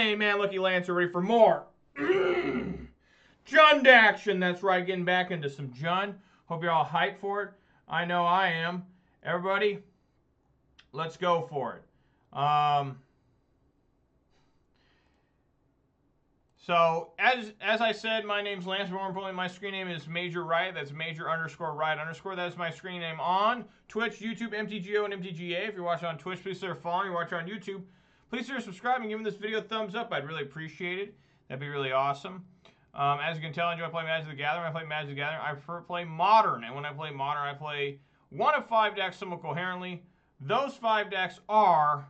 main man, Lucky Lancer, ready for more Jund action. That's right, getting back into some Jund. Hope you're all hyped for it. I know I am. Everybody, let's go for it. So, as I said, my name's Lance. More importantly, my screen name is Major Riot. That's Major_Riot_. That is my screen name on Twitch, YouTube, MTGO, and MTGA. If you're watching on Twitch, please consider following. If you're watching on YouTube, please consider subscribing and giving this video a thumbs up. I'd really appreciate it. That'd be really awesome. As you can tell, I enjoy playing Magic the Gathering. When I play Magic the Gathering, I prefer to play Modern. And when I play Modern, I play one of 5 decks somewhat coherently. Those 5 decks are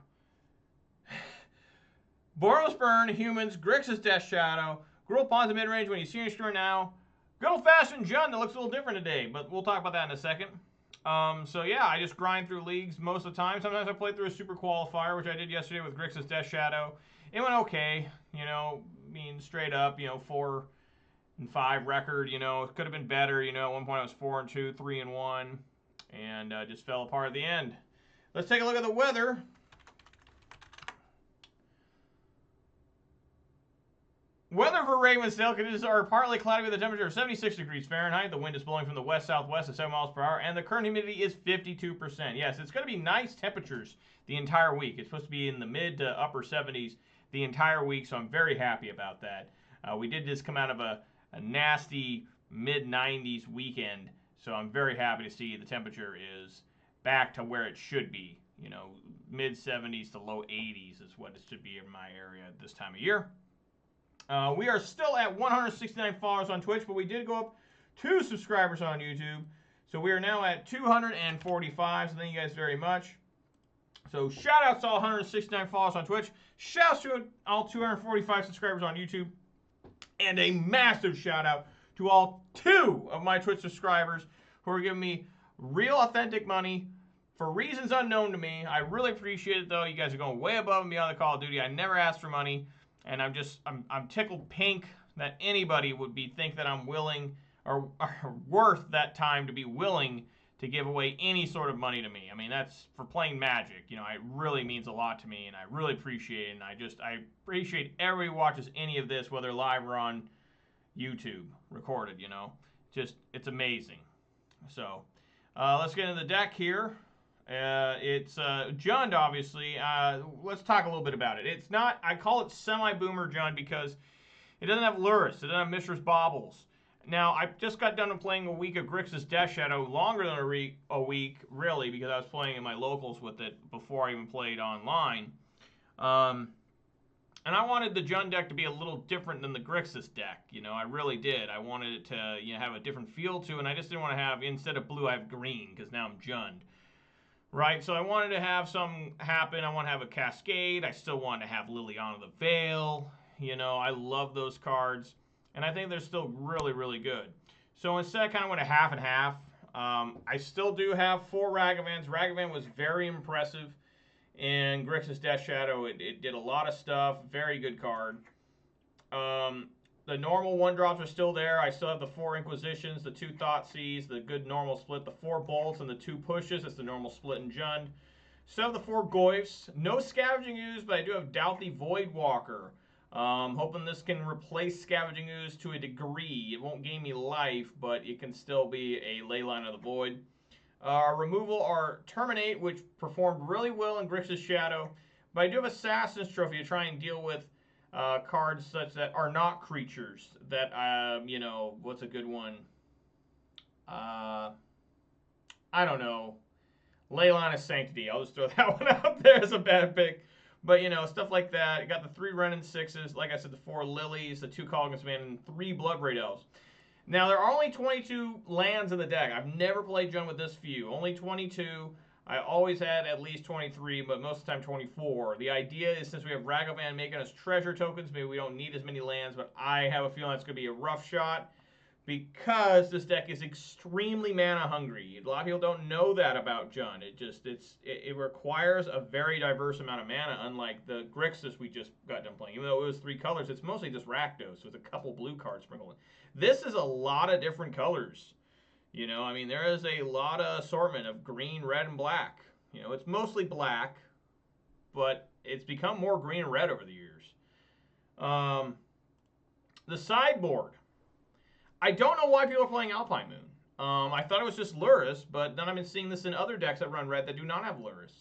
Boros Burn, Humans, Grixis Death Shadow, Gruul Pawns in mid-range when you see your screen now. Good old-fashioned Jund that looks a little different today, but we'll talk about that in a second. So yeah, I just grind through leagues most of the time. Sometimes I play through a super qualifier, which I did yesterday with Grixis Death Shadow. It went okay, you know, I mean, straight up, you know, 4-5 record, you know, it could have been better, you know, at one point I was 4-2, 3-1, and just fell apart at the end. Let's take a look at the weather. Weather for Ravensdale, conditions are partly cloudy with a temperature of 76 degrees Fahrenheit. The wind is blowing from the west-southwest at 7 miles per hour, and the current humidity is 52%. Yes, it's going to be nice temperatures the entire week. It's supposed to be in the mid to upper 70s the entire week, so I'm very happy about that. We did just come out of a nasty mid-90s weekend, so I'm very happy to see the temperature is back to where it should be. You know, mid-70s to low 80s is what it should be in my area at this time of year. We are still at 169 followers on Twitch, but we did go up 2 subscribers on YouTube. So we are now at 245, so thank you guys very much. So shout outs to all 169 followers on Twitch. Shouts to all 245 subscribers on YouTube. And a massive shout out to all 2 of my Twitch subscribers who are giving me real authentic money for reasons unknown to me. I really appreciate it though. You guys are going way above and beyond the Call of Duty. I never asked for money. And I'm tickled pink that anybody would think that I'm willing or worth that time to be willing to give away any sort of money to me. I mean, that's for playing Magic. You know, it really means a lot to me, and I really appreciate it. And I appreciate everybody who watches any of this, whether live or on YouTube, recorded, you know. It's amazing. So, let's get into the deck here. It's Jund, obviously. Let's talk a little bit about it. It's not, I call it semi-boomer Jund because it doesn't have Luris. It doesn't have Mishra's Baubles. Now, I just got done playing a week of Grixis Death Shadow, longer than a week, really, because I was playing in my locals with it before I even played online. And I wanted the Jund deck to be a little different than the Grixis deck. You know, I really did. I wanted it to, you know, have a different feel to it, and I just didn't want to have, instead of blue, I have green, because now I'm Jund. Right, so I wanted to have some happen. I want to have a Cascade. I still want to have Liliana the Veil. You know, I love those cards. And I think they're still really, really good. So instead, I kind of went a half and half. I still do have 4 Ragavans. Ragavan was very impressive in Grixis Death Shadow. It did a lot of stuff. Very good card. The normal 1-drops are still there. I still have the 4 Inquisitions, the 2 Thoughtseize, the good normal split, the 4 Bolts, and the 2 Pushes. That's the normal split in Jund. Still have the 4 Goyfs. No Scavenging Ooze, but I do have Douthly Voidwalker. Hoping this can replace Scavenging Ooze to a degree. It won't gain me life, but it can still be a Leyline of the Void. Removal are Terminate, which performed really well in Grixis Shadow. But I do have Assassin's Trophy to try and deal with cards such that are not creatures. That, you know, what's a good one? I don't know. Leyline of Sanctity. I'll just throw that one out there as a bad pick. But, you know, stuff like that. You got the 3 Renin 6s. Like I said, the 4 Lilies, the 2 Colgans Man, and 3 Bloodbraid Elves. Now, there are only 22 lands in the deck. I've never played Jund with this few. Only 22. I always had at least 23, but most of the time 24. The idea is, since we have Ragavan making us treasure tokens, maybe we don't need as many lands, but I have a feeling it's going to be a rough shot because this deck is extremely mana hungry. A lot of people don't know that about Jund. It requires a very diverse amount of mana, unlike the Grixis we just got done playing. Even though it was 3 colors, it's mostly just Rakdos with a couple blue cards sprinkled in. This is a lot of different colors. You know, I mean, there is a lot of assortment of green, red, and black. You know, it's mostly black, but it's become more green and red over the years. Um, the sideboard. I don't know why people are playing Alpine Moon. I thought it was just Luris, but then I've been seeing this in other decks that run red that do not have Luris.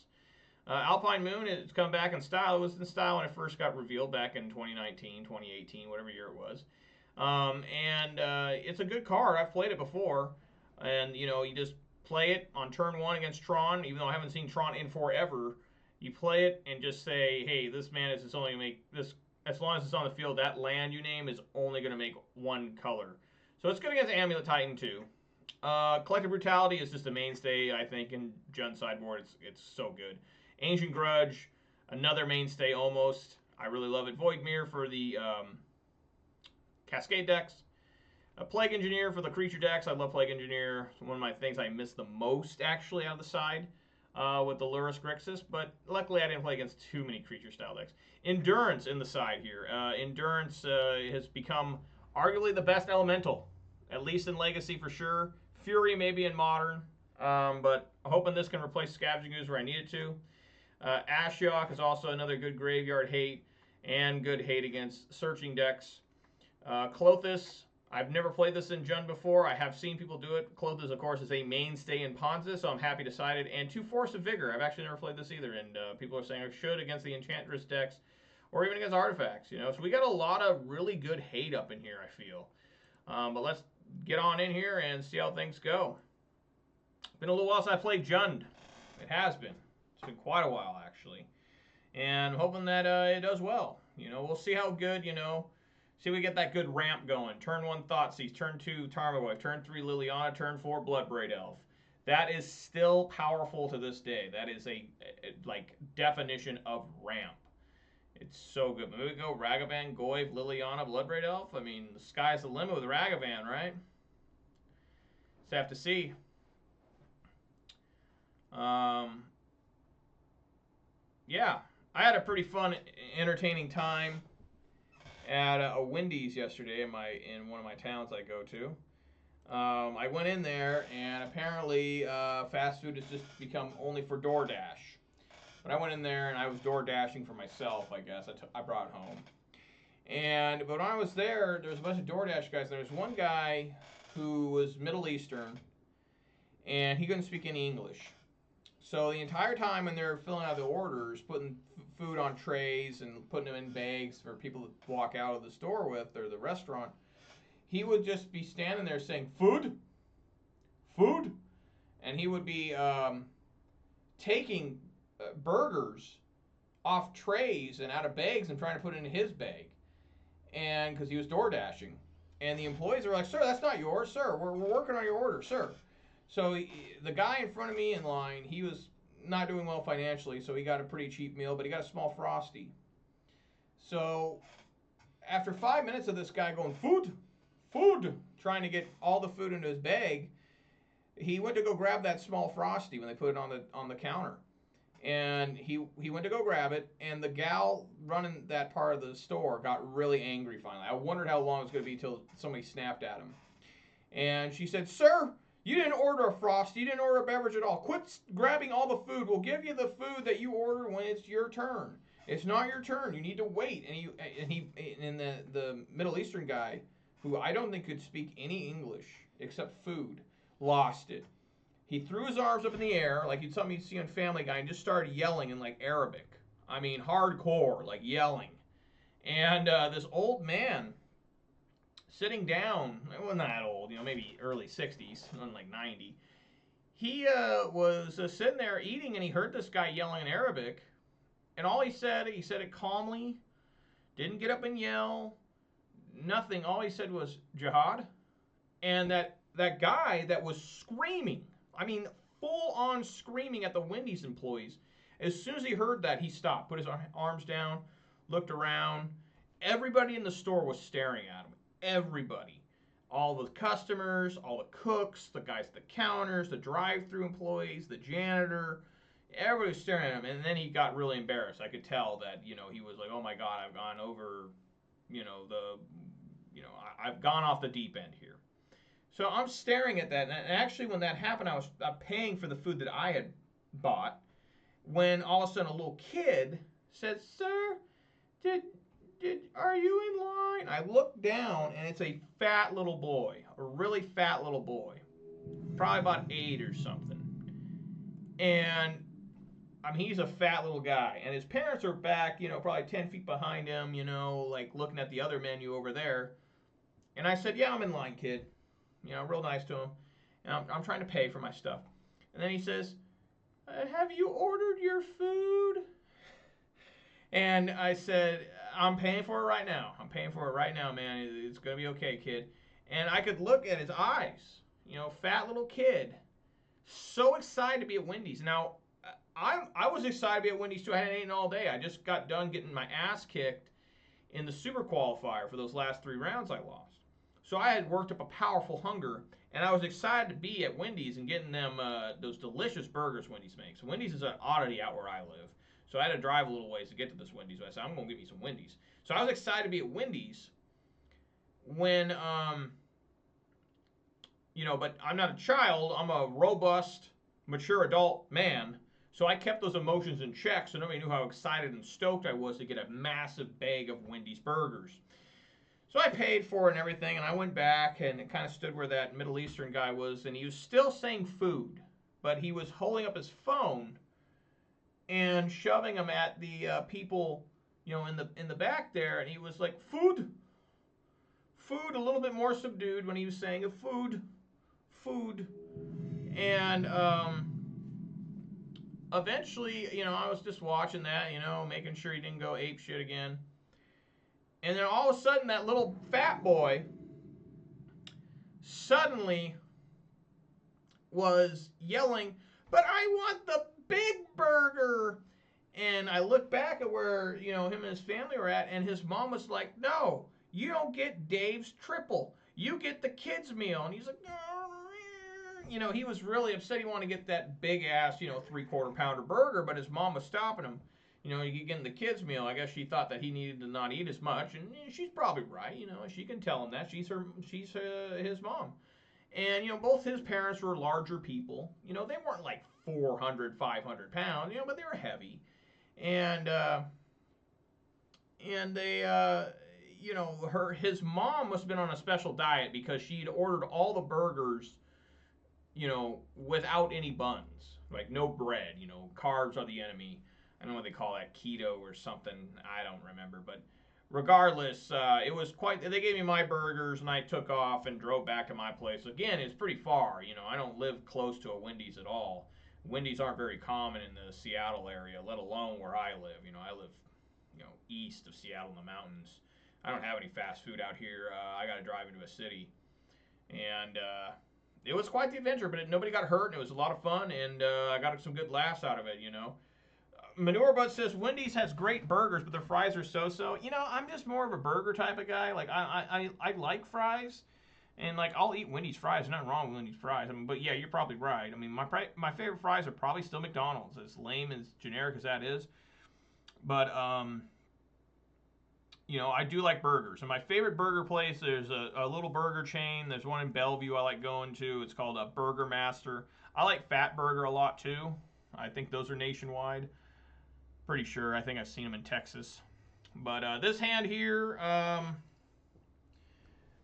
Alpine Moon, it's come back in style. It was in style when it first got revealed back in 2019, 2018, whatever year it was. It's a good card. I've played it before. And, you know, you just play it on turn one against Tron, even though I haven't seen Tron in forever. You play it and just say, hey, this man is just only going to make this, as long as it's on the field, that land you name is only going to make one color. So it's good against Amulet Titan, too. Collective Brutality is just a mainstay, I think, in Jund sideboard. It's so good. Ancient Grudge, another mainstay almost. I really love it. Void Mirror for the Cascade decks. A Plague Engineer for the creature decks. I love Plague Engineer. It's one of my things I miss the most, actually, out of the side with the Luris Grixis. But luckily, I didn't play against too many creature style decks. Endurance in the side here. Endurance has become arguably the best elemental, at least in Legacy for sure. Fury maybe in Modern, but hoping this can replace Scavenging Ooze where I need it to. Ashiok is also another good graveyard hate and good hate against searching decks. Klothys, I've never played this in Jund before. I have seen people do it. Klothys, of course, is a mainstay in Ponza, so I'm happy to side it. And 2 Force of Vigor. I've actually never played this either, and people are saying I should against the Enchantress decks or even against artifacts. You know, so we got a lot of really good hate up in here, I feel. But let's get on in here and see how things go. Been a little while since I played Jund. It has been. It's been quite a while, actually. And I'm hoping that it does well. You know, we'll see how good, you know, see if we get that good ramp going. Turn 1 Thoughtseize, turn 2 Tarmogoyf, turn 3 Liliana, turn 4 Bloodbraid Elf. That is still powerful to this day. That is a like definition of ramp. It's so good. Maybe we go Ragavan, Goyf, Liliana, Bloodbraid Elf. I mean, the sky's the limit with Ragavan, right? Just have to see. Yeah, I had a pretty fun, entertaining time at a Wendy's yesterday in one of my towns I go to. I went in there, and apparently fast food has just become only for DoorDash. But I went in there, and I was door dashing for myself, I guess. I brought it home. But when I was there was a bunch of DoorDash guys. There was one guy who was Middle Eastern, and he couldn't speak any English. So the entire time when they're filling out the orders, putting food on trays and putting them in bags for people to walk out of the store with or the restaurant, he would just be standing there saying, "Food? Food?" And he would be taking burgers off trays and out of bags and trying to put it in his bag, and because he was door dashing, and the employees were like, "Sir, that's not yours, sir. We're working on your order, sir." So the guy in front of me in line, he was not doing well financially, so he got a pretty cheap meal, but he got a small Frosty. So after 5 minutes of this guy going, "Food, food," trying to get all the food into his bag, he went to go grab that small Frosty when they put it on the counter. And he went to go grab it, and the gal running that part of the store got really angry finally. I wondered how long it was going to be until somebody snapped at him. And she said, "Sir, you didn't order a Frosty. You didn't order a beverage at all. Quit grabbing all the food. We'll give you the food that you order when it's your turn. It's not your turn. You need to wait." And the Middle Eastern guy, who I don't think could speak any English except food, lost it. He threw his arms up in the air like something you'd see on Family Guy and just started yelling in like Arabic. I mean, hardcore, like yelling. And this old man sitting down, it wasn't that old, you know, maybe early 60s, wasn't like 90. He was sitting there eating, and he heard this guy yelling in Arabic. And all he said it calmly, didn't get up and yell, nothing. All he said was jihad. And that guy that was screaming, I mean, full on screaming at the Wendy's employees, as soon as he heard that, he stopped, put his arms down, looked around. Everybody in the store was staring at him. Everybody. All the customers, all the cooks, the guys at the counters, the drive-thru employees, the janitor. Everybody was staring at him, and then he got really embarrassed. I could tell that, you know, he was like, "Oh my God, I've gone over, I've gone off the deep end here." So I'm staring at that, and actually when that happened, I was paying for the food that I had bought, when all of a sudden a little kid said, "Sir, did are you in line? I look down, and it's a fat little boy, a really fat little boy, probably about 8 or something. And I mean, he's a fat little guy, and his parents are back, probably 10 feet behind him, like looking at the other menu over there. And I said, "Yeah, I'm in line, kid." Real nice to him. And I'm trying to pay for my stuff. And then he says, "Have you ordered your food?" And I said, "I'm paying for it right now. I'm paying for it right now, man. It's going to be okay, kid." And I could look at his eyes, fat little kid. So excited to be at Wendy's. Now, I was excited to be at Wendy's too. I hadn't eaten all day. I just got done getting my ass kicked in the super qualifier for those last 3 rounds I lost. So I had worked up a powerful hunger, and I was excited to be at Wendy's and getting them those delicious burgers Wendy's makes. Wendy's is an oddity out where I live. So I had to drive a little ways to get to this Wendy's. So I said, I'm going to get me some Wendy's. So I was excited to be at Wendy's when, but I'm not a child. I'm a robust, mature adult man. So I kept those emotions in check so nobody knew how excited and stoked I was to get a massive bag of Wendy's burgers. So I paid for it and everything, and I went back and it kind of stood where that Middle Eastern guy was, and he was still saying food, but he was holding up his phone and shoving them at the people, in the back there, and he was like, "Food, food," a little bit more subdued when he was saying food, food, and eventually, I was just watching that, making sure he didn't go ape shit again. And then all of a sudden, that little fat boy suddenly was yelling, "But I want the big burger!" And I looked back at where, him and his family were at, and his mom was like, "No, you don't get Dave's triple. You get the kids' meal." And he's like, he was really upset. He wanted to get that big ass, 3/4 pounder burger, but his mom was stopping him. You getting the kids' meal. I guess she thought that he needed to not eat as much, and she's probably right. She can tell him that she's his mom. And both his parents were larger people. They weren't like 400, 500 pounds. But they were heavy, and they, his mom must have been on a special diet because she'd ordered all the burgers, without any buns, like no bread. Carbs are the enemy. I don't know what they call that, keto or something. I don't remember, but regardless, it was quite. They gave me my burgers, and I took off and drove back to my place. Again, it's pretty far. I don't live close to a Wendy's at all. Wendy's aren't very common in the Seattle area, let alone where I live. I live, east of Seattle in the mountains. I don't have any fast food out here. I got to drive into a city, and it was quite the adventure. But nobody got hurt, and it was a lot of fun, and I got some good laughs out of it. Manure Bud says Wendy's has great burgers, but their fries are so-so. I'm just more of a burger type of guy. Like I like fries, and like I'll eat Wendy's fries. There's nothing wrong with Wendy's fries. But yeah, you're probably right. My favorite fries are probably still McDonald's. As lame as generic as that is, but I do like burgers. And my favorite burger place, there's a little burger chain. There's one in Bellevue I like going to. It's called a Burger Master. I like Fat Burger a lot too. I think those are nationwide. Pretty sure. I think I've seen them in Texas. But this hand here,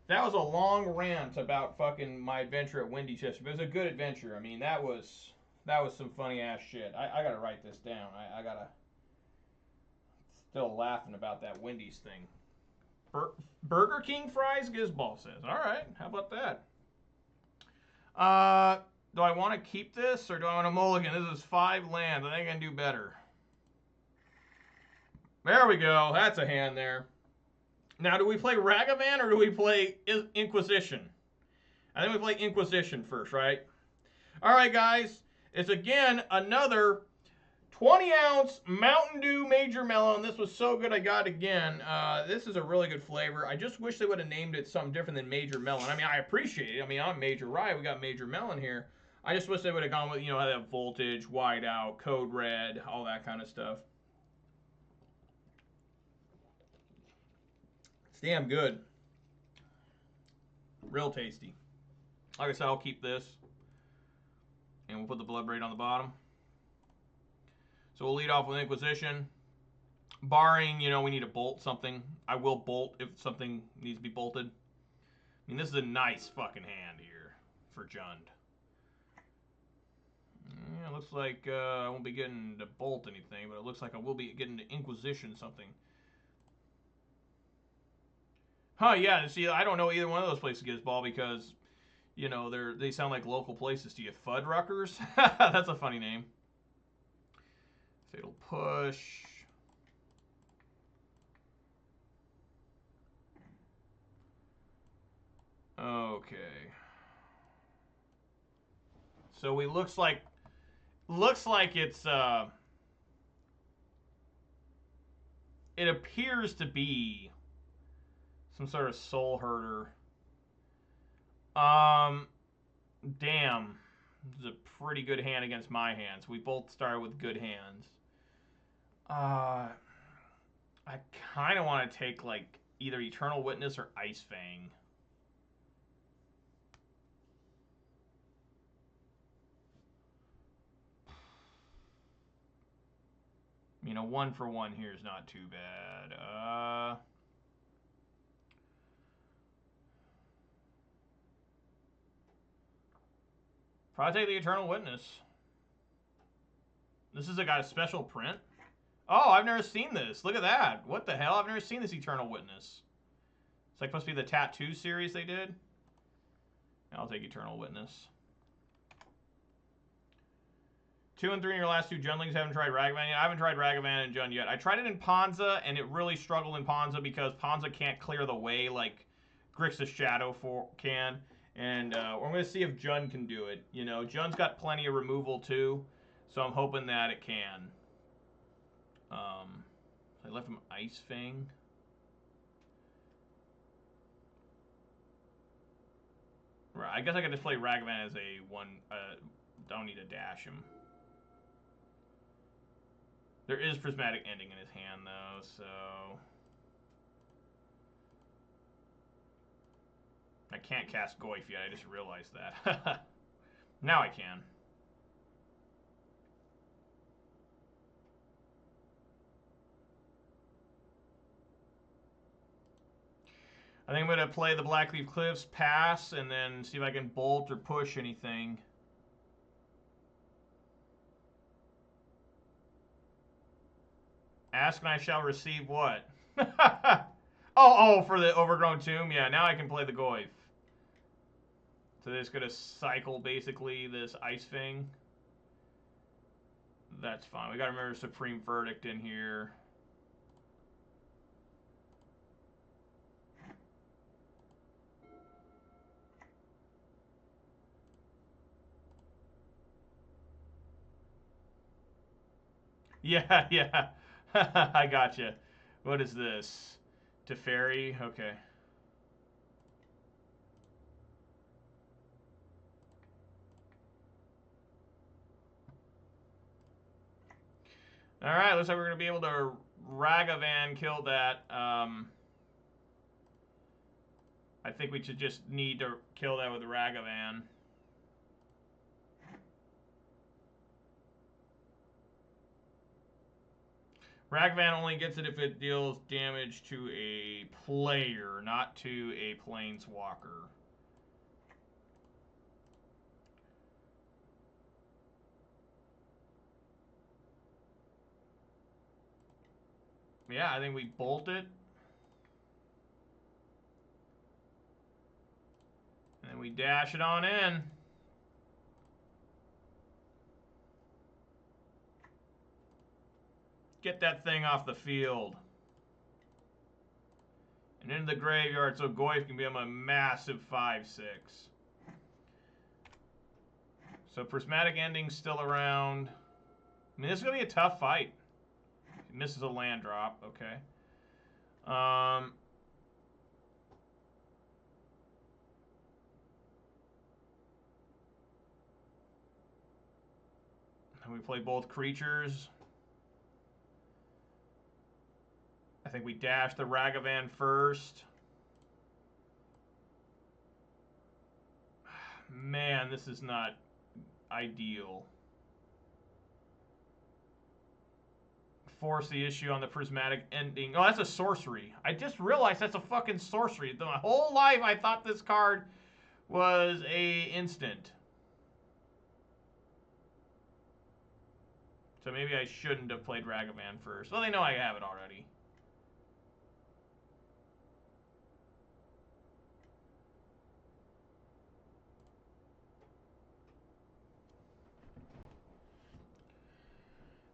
that was a long rant about fucking my adventure at Wendy's yesterday. It was a good adventure. That was some funny ass shit. I gotta write this down. I gotta. Still laughing about that Wendy's thing. Burger King fries, Gizball says. All right, how about that? Do I want to keep this or do I want to mulligan? This is 5 lands. I think I can do better. There we go. That's a hand there. Now, do we play Ragavan or do we play Inquisition? I think we play Inquisition first, right? All right, guys. It's again another 20-ounce Mountain Dew Major Melon. This was so good I got it again. This is a really good flavor. I just wish they would have named it something different than Major Melon. I appreciate it. I'm Major Rye. We got Major Melon here. I just wish they would have gone with, that voltage, whiteout, code red, all that kind of stuff. It's damn good. Real tasty. Like I said, I'll keep this. And we'll put the Blood Braid on the bottom. So we'll lead off with Inquisition. Barring, you know, we need to bolt something. I will bolt if something needs to be bolted. I mean, this is a nice fucking hand here for Jund. Yeah, looks like I won't be getting to bolt anything, but it looks like I will be getting to Inquisition something. Huh, yeah, see, I don't know either one of those places gives ball because, you know, they sound like local places to you. Fuddruckers? That's a funny name. Fatal Push. Okay. So we looks like it's it appears to be some sort of Soulherder. Damn. This is a pretty good hand against my hands. We both started with good hands. I kind of want to take like either Eternal Witness or Ice Fang. You know, 1-for-1 here is not too bad. Probably take the Eternal Witness. This is got a special print. Oh, I've never seen this. Look at that. What the hell? I've never seen this Eternal Witness. It's like supposed to be the Tattoo series they did. I'll take Eternal Witness. 2 and 3 in your last 2 Jundlings. Haven't tried Ragavan yet. I haven't tried Ragavan and Jund yet. I tried it in Ponza, and it really struggled in Ponza because Ponza can't clear the way like Grixis Shadow can. And we're going to see if Jund can do it. You know, Jund's got plenty of removal too, so I'm hoping that it can. I left him Ice Fang. Right, I guess I could just play Ragavan as a one. Don't need to dash him. There is Prismatic Ending in his hand, though, so... I can't cast Goyf yet, I just realized that. Now I can. I think I'm going to play the Blackleaf Cliffs, pass, and then see if I can bolt or push anything. Ask and I shall receive what? oh, for the Overgrown Tomb? Yeah, now I can play the Goyf. So they're just going to cycle, basically, this Ice Fang. That's fine. We got to remember Supreme Verdict in here. Yeah, yeah. I gotcha. What is this? Teferi? Okay. Alright, looks like we're going to be able to Ragavan kill that. I think we should just need to kill that with Ragavan. Ragavan only gets it if it deals damage to a player, not to a planeswalker. Yeah, I think we bolt it. And then we dash it on in. Get that thing off the field. And into the graveyard so Goyf can become a massive 5/6. So Prismatic Ending's still around. I mean, this is going to be a tough fight. He misses a land drop. Okay. And we play both creatures. I think we dash the Ragavan first. Man, this is not ideal. force the issue on the prismatic ending. Oh, that's a sorcery. I just realized that's a fucking sorcery. My whole life I thought this card was a instant. So maybe I shouldn't have played Ragavan first. Well, they know I have it already.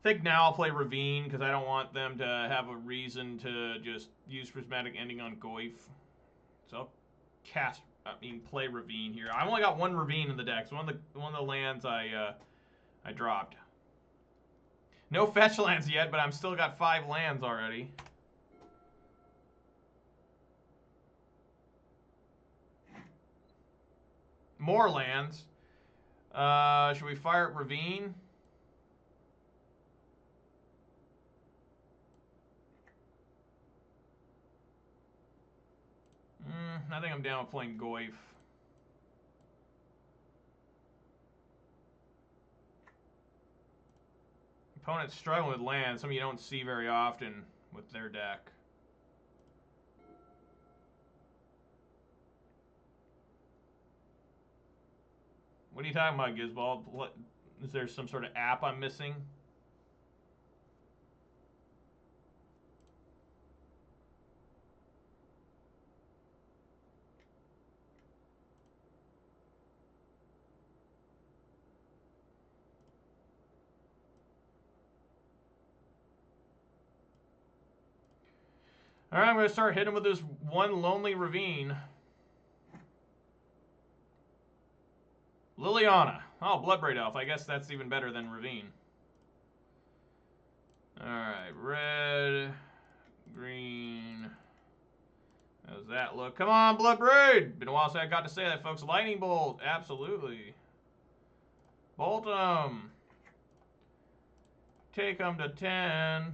I think now I'll play Ravine because I don't want them to have a reason to just use Prismatic Ending on Goyf. So I'll play Ravine here. I've only got one Ravine in the deck, so one of the lands I dropped. No fetch lands yet, but I'm still got 5 lands already. More lands. Should we fire at Ravine? I think I'm down with playing Goyf. Opponent's struggling with lands, something you don't see very often with their deck. What are you talking about, Gizball? What, is there some sort of app I'm missing? All right, I'm going to start hitting with this one lonely Ravine. Liliana. Oh, Bloodbraid Elf. I guess that's even better than Ravine. Alright, red, green. How's that look? Come on, Bloodbraid! Been a while since I got to say that, folks. Lightning Bolt. Absolutely. Bolt 'em. Take 'em to 10.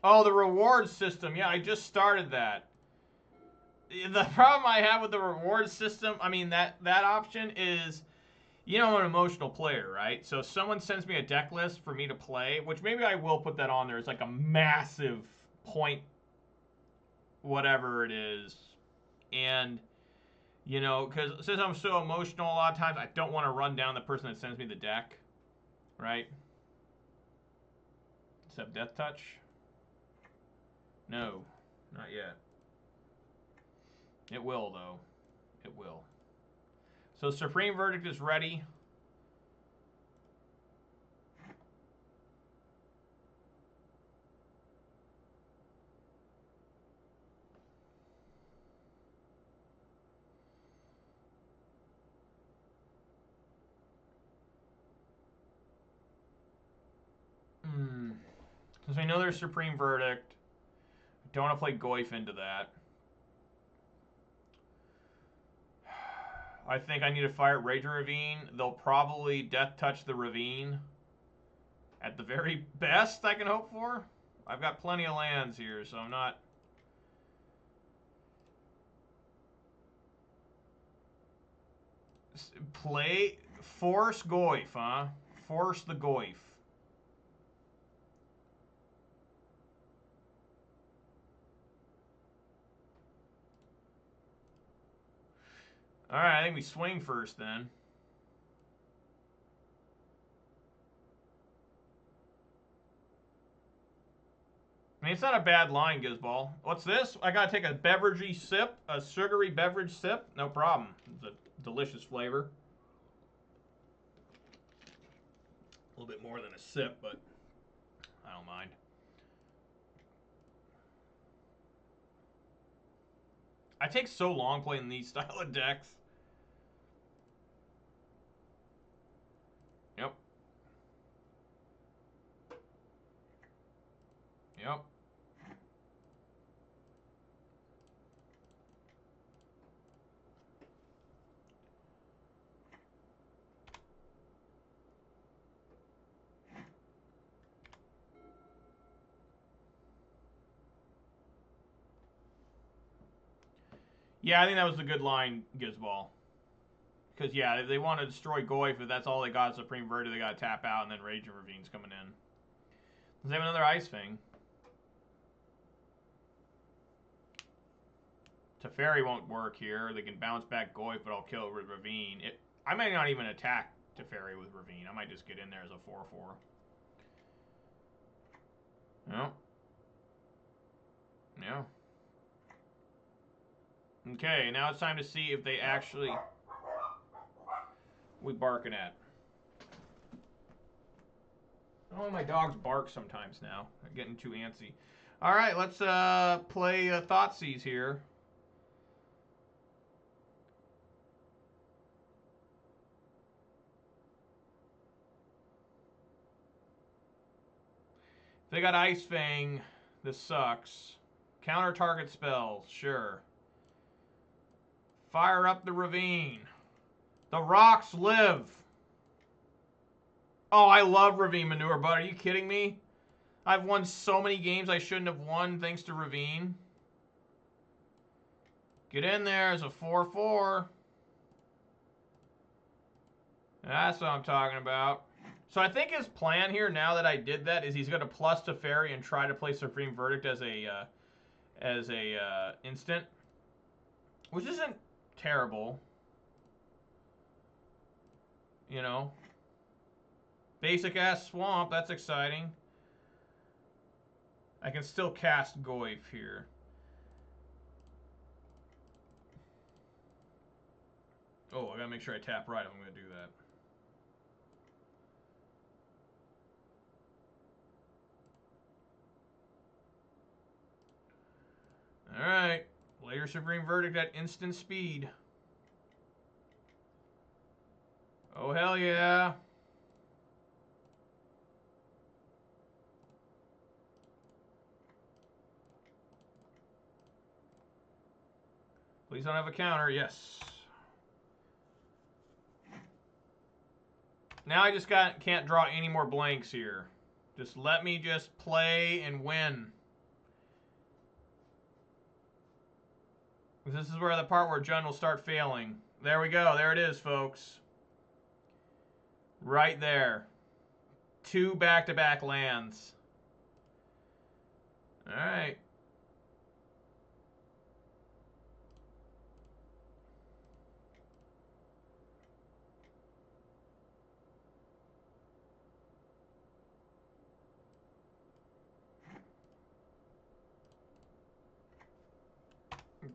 Oh, the reward system. Yeah, I just started that. The problem I have with the reward system, I mean, that option is, you know, I'm an emotional player, right? So if someone sends me a deck list for me to play, which maybe I will put that on there. It's like a massive point, whatever it is. And, you know, because since I'm so emotional a lot of times, I don't want to run down the person that sends me the deck, right? Except Death Touch? No, not yet. It will, though. It will. So Supreme Verdict is ready. Since I know there's Supreme Verdict, I don't want to play Goyf into that. I think I need to fire Raging Ravine. They'll probably Death Touch the Ravine. At the very best I can hope for. I've got plenty of lands here, so I'm not... Force Goyf, huh? Force the Goyf. Alright, I think we swing first then. I mean, it's not a bad line, Gizball. What's this? I gotta take a beveragey sip, a sugary beverage sip? No problem. It's a delicious flavor. A little bit more than a sip, but I don't mind. I take so long playing these style of decks. Yep. Yep. Yeah, I think that was a good line, Gizball. Because, yeah, if they want to destroy Goyf, if that's all they got, Supreme Verdict, they got to tap out, and then Raging Ravine's coming in. Does they have another Ice Fang? Teferi won't work here. They can bounce back Goyf, but I'll kill it with Ravine. I might not even attack Teferi with Ravine. I might just get in there as a 4/4. No. Yeah. Okay, now it's time to see if they actually... We barking at. Oh, my dogs bark sometimes now. They're getting too antsy. All right, let's play Thoughtseize here. They got Ice Fang. This sucks. Counter target spells. Sure. Fire up the Ravine. The rocks live. Oh, I love Ravine Manure, but are you kidding me? I've won so many games I shouldn't have won thanks to Ravine. Get in there as a 4/4. That's what I'm talking about. So I think his plan here, now that I did that, is he's going to plus Teferi and try to play Supreme Verdict as a instant, which isn't terrible. You know, basic ass swamp. That's exciting. I can still cast Goyf here. Oh, I gotta make sure I tap right if I'm gonna do that. Alright. Layer Supreme Verdict at instant speed. Oh, hell yeah. Please don't have a counter. Yes. Now I just can't draw any more blanks here. Just let me just play and win. This is where the part where Jun will start failing. There we go. There it is, folks. Right there. 2 back-to-back lands. All right.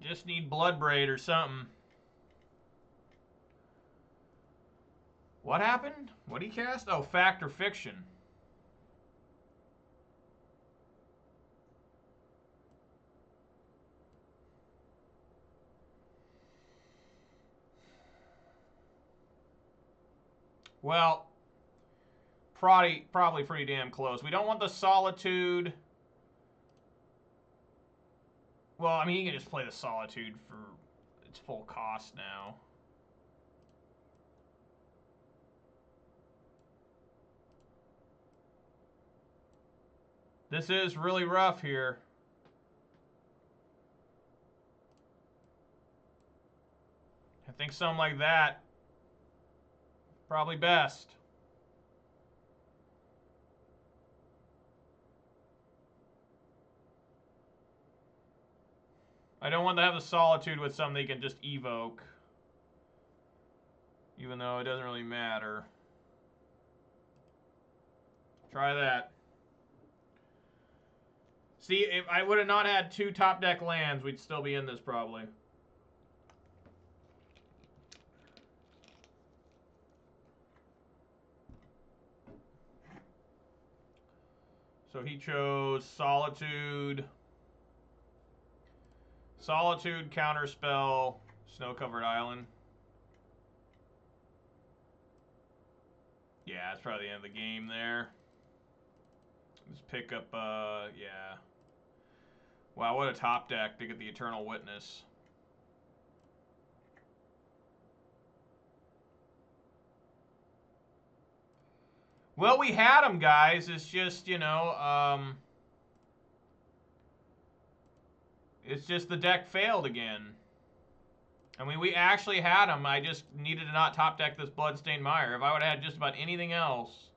Just need Bloodbraid or something. What happened? What did he cast? Oh, Fact or Fiction. Well, probably pretty damn close. We don't want the Solitude. Well, I mean, you can just play the Solitude for its full cost now. This is really rough here. I think something like that, probably best. I don't want to have the Solitude with something they can just evoke. Even though it doesn't really matter. Try that. See, if I would have not had 2 top deck lands, we'd still be in this probably. So he chose Solitude. Solitude, Counterspell, Snow-Covered Island. Yeah, that's probably the end of the game there. Let's pick up, yeah. Wow, what a top deck to get the Eternal Witness. Well, we had him, guys. It's just, you know, it's just the deck failed again. I mean, we actually had them. I just needed to not top deck this Bloodstained Mire. If I would have had just about anything else,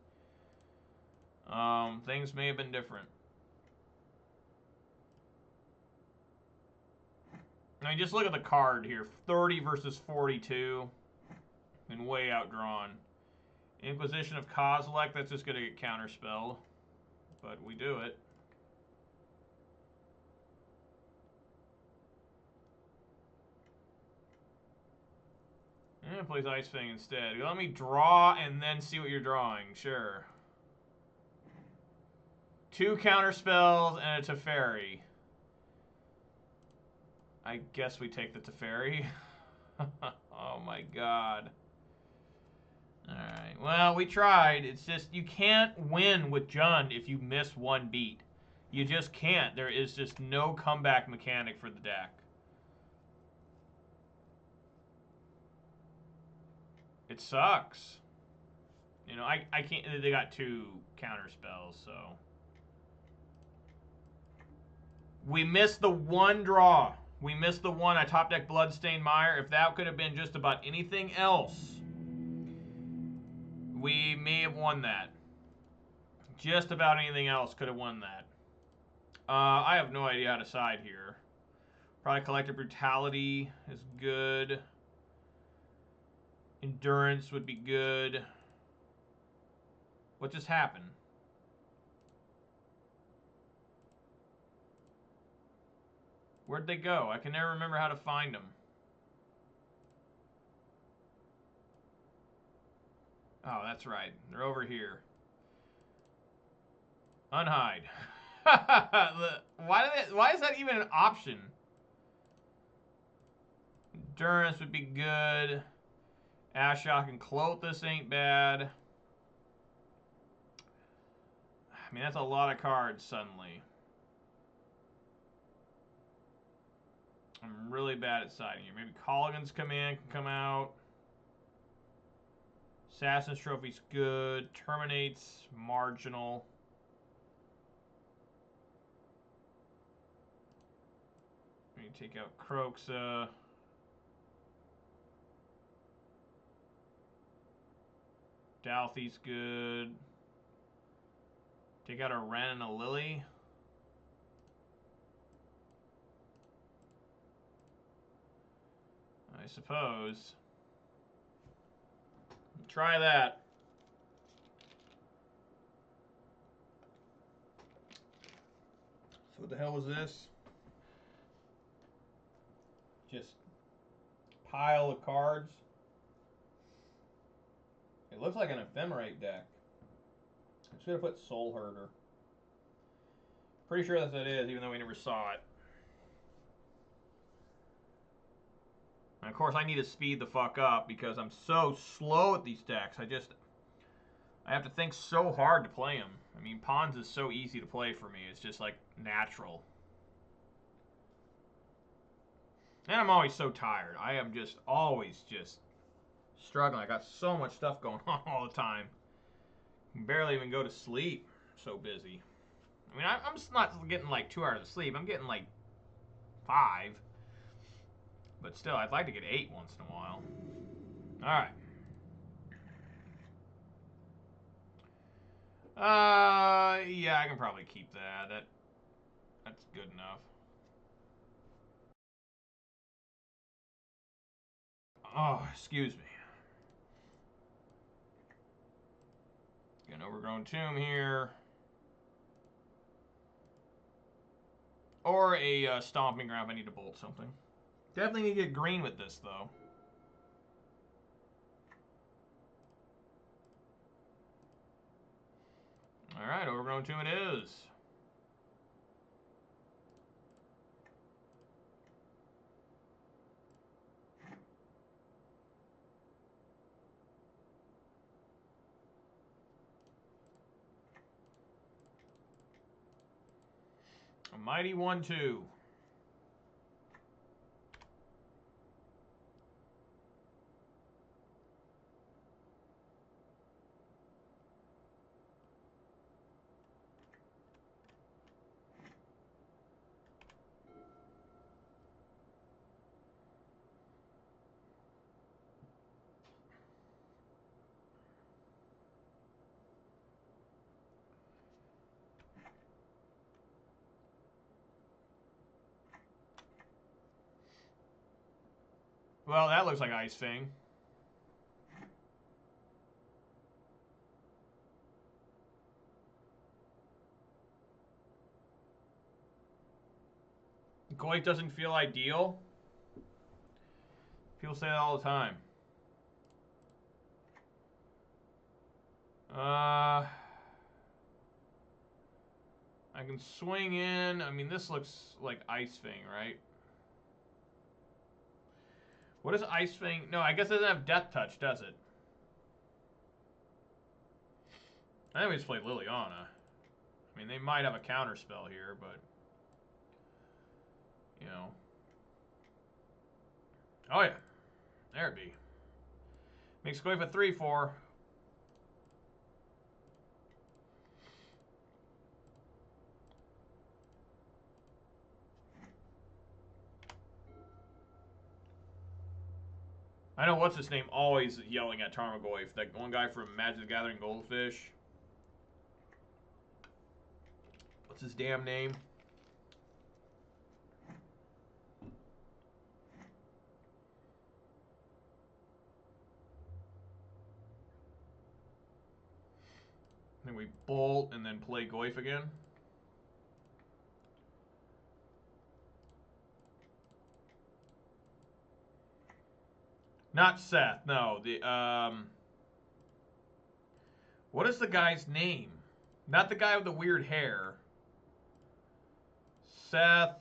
things may have been different. I mean, just look at the card here. 30 versus 42. Been way outdrawn. Inquisition of Kozilek, that's just going to get counterspelled. But we do it. And plays Ice Fang instead. Let me draw and then see what you're drawing. Sure. 2 counterspells and a Teferi. I guess we take the Teferi. Oh my god. Alright. Well, we tried. It's just, you can't win with Jund if you miss one beat. You just can't. There is just no comeback mechanic for the deck. It sucks. You know, I can't. They got 2 counter spells, so. We missed the one draw. We missed the one. I top deck Bloodstained Mire. If that could have been just about anything else, we may have won that. Just about anything else could have won that. I have no idea how to side here. Probably Collective Brutality is good. Endurance would be good. What just happened? Where'd they go? I can never remember how to find them. Oh, that's right. They're over here. Unhide. Why is that even an option? Endurance would be good. Ashok and Klothys ain't bad. I mean, that's a lot of cards suddenly. I'm really bad at siding here. Maybe Colligan's Command can come out. Assassin's Trophy's good. Terminate's marginal. Let me take out Croxa. Dalthy's good. Take out a Ren and a Lily. I suppose. Try that. So what the hell was this? Just pile of cards. It looks like an Ephemerate deck. I'm just going to put Soulherder. Pretty sure that's what it is, even though we never saw it. And of course, I need to speed the fuck up because I'm so slow at these decks. I have to think so hard to play them. I mean, Pawns is so easy to play for me. It's just like natural. And I'm always so tired. I am just always just struggling. I got so much stuff going on all the time. I can barely even go to sleep. So busy. I mean, I'm just not getting like 2 hours of sleep. I'm getting like 5. But still, I'd like to get 8 once in a while. Alright. Yeah, I can probably keep that. That's good enough. Oh, excuse me. Get an Overgrown Tomb here. Or a Stomping Ground if I need to bolt something. Definitely need to get green with this, though. Alright, Overgrown Tomb it is. A mighty 1/2. Well, that looks like Ice Fang. Goik doesn't feel ideal. People say that all the time. I can swing in. I mean, this looks like Ice Fang, right? What is Ice Fang? No, I guess it doesn't have Death Touch, does it? I think we just play Liliana. I mean, they might have a counter spell here, but you know. Oh yeah, there it be. Makes Goif a 3/4. I know what's his name always yelling at Tarmogoyf. That one guy from Magic the Gathering Goldfish. What's his damn name? Then we bolt and then play Goif again. Not Seth, no. What is the guy's name? Not the guy with the weird hair. Seth.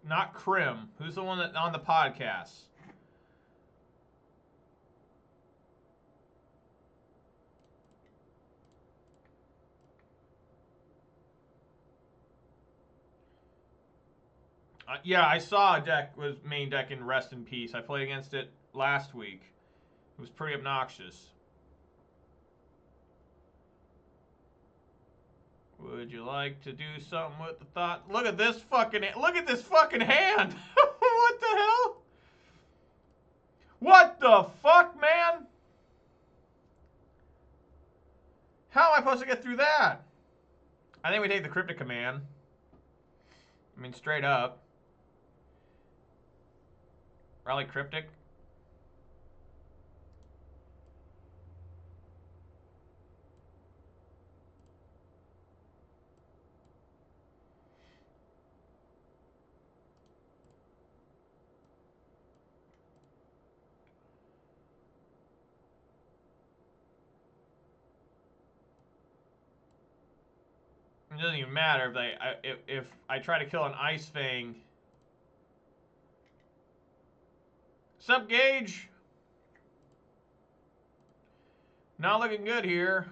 Not Krim. Who's the one that on the podcast? Yeah, I saw a deck was main deck in Rest in Peace. I played against it last week. It was pretty obnoxious. Would you like to do something with the thought? Look at this fucking hand. What the hell? What the fuck, man? How am I supposed to get through that? I think we take the Cryptic Command. I mean, straight up. Rally Cryptic. It doesn't even matter if I try to kill an Ice Fang. Sup, Gage? Not looking good here.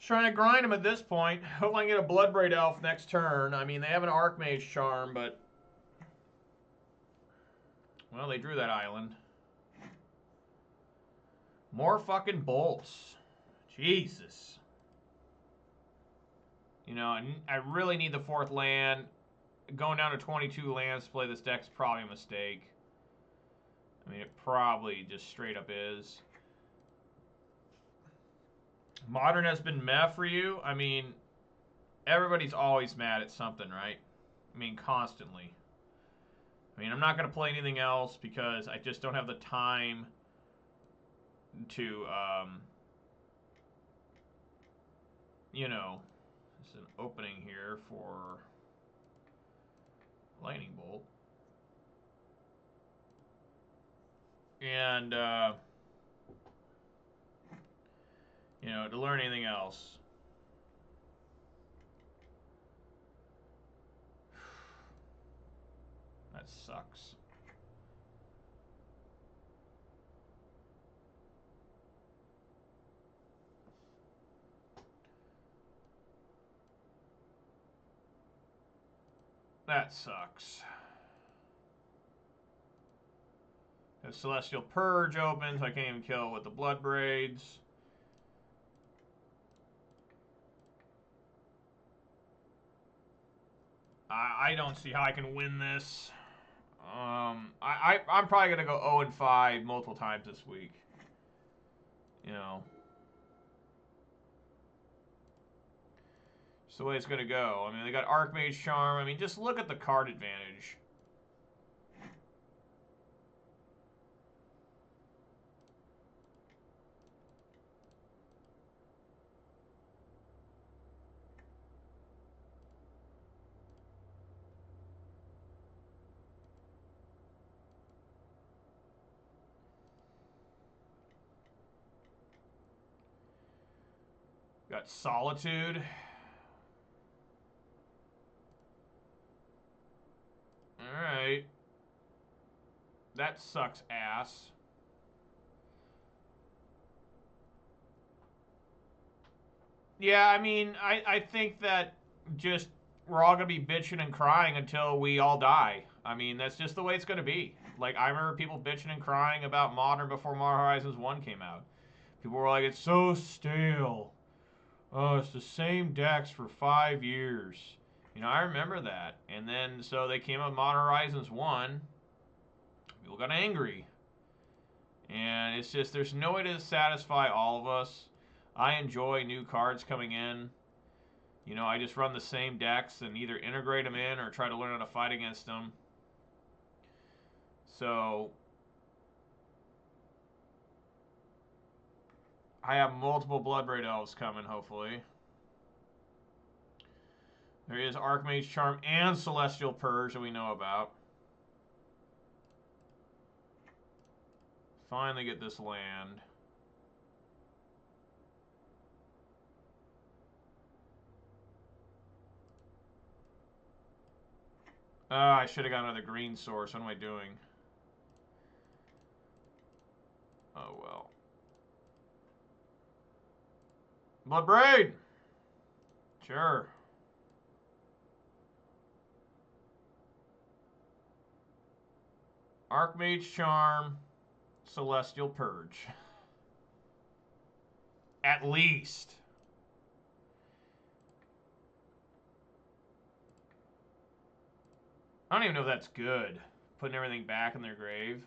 Trying to grind him at this point. Hopefully I can get a Bloodbraid Elf next turn. I mean, they have an Archmage Charm, but... Well, they drew that island. More fucking bolts. Jesus. You know, I really need the 4th land. Going down to 22 lands to play this deck's probably a mistake. I mean, it probably just straight up is. Modern has been meh for you. I mean, everybody's always mad at something, right? I mean, constantly. I mean, I'm not going to play anything else because I just don't have the time to, you know, there's an opening here for Lightning Bolt. And, you know, to learn anything else. That sucks. That sucks. If Celestial Purge opens, I can't even kill with the Blood Braids. I don't see how I can win this. I'm probably gonna go 0-5 multiple times this week. You know, it's the way it's gonna go. I mean, they got Archmage Charm. I mean, just look at the card advantage. Got Solitude. Alright. That sucks ass. Yeah, I mean, I think that just we're all going to be bitching and crying until we all die. I mean, that's just the way it's going to be. Like, I remember people bitching and crying about Modern before Modern Horizons 1 came out. People were like, it's so stale. Oh, it's the same decks for 5 years. You know, I remember that. And then, so they came up with Modern Horizons 1. People got angry. And it's just, there's no way to satisfy all of us. I enjoy new cards coming in. You know, I just run the same decks and either integrate them in or try to learn how to fight against them. So, I have multiple Bloodbraid Elves coming, hopefully. There is Archmage Charm and Celestial Purge that we know about. Finally get this land. I should have got another green source. What am I doing? Oh, well. Bloodbraid! Sure. Archmage Charm, Celestial Purge. At least. I don't even know if that's good. Putting everything back in their grave.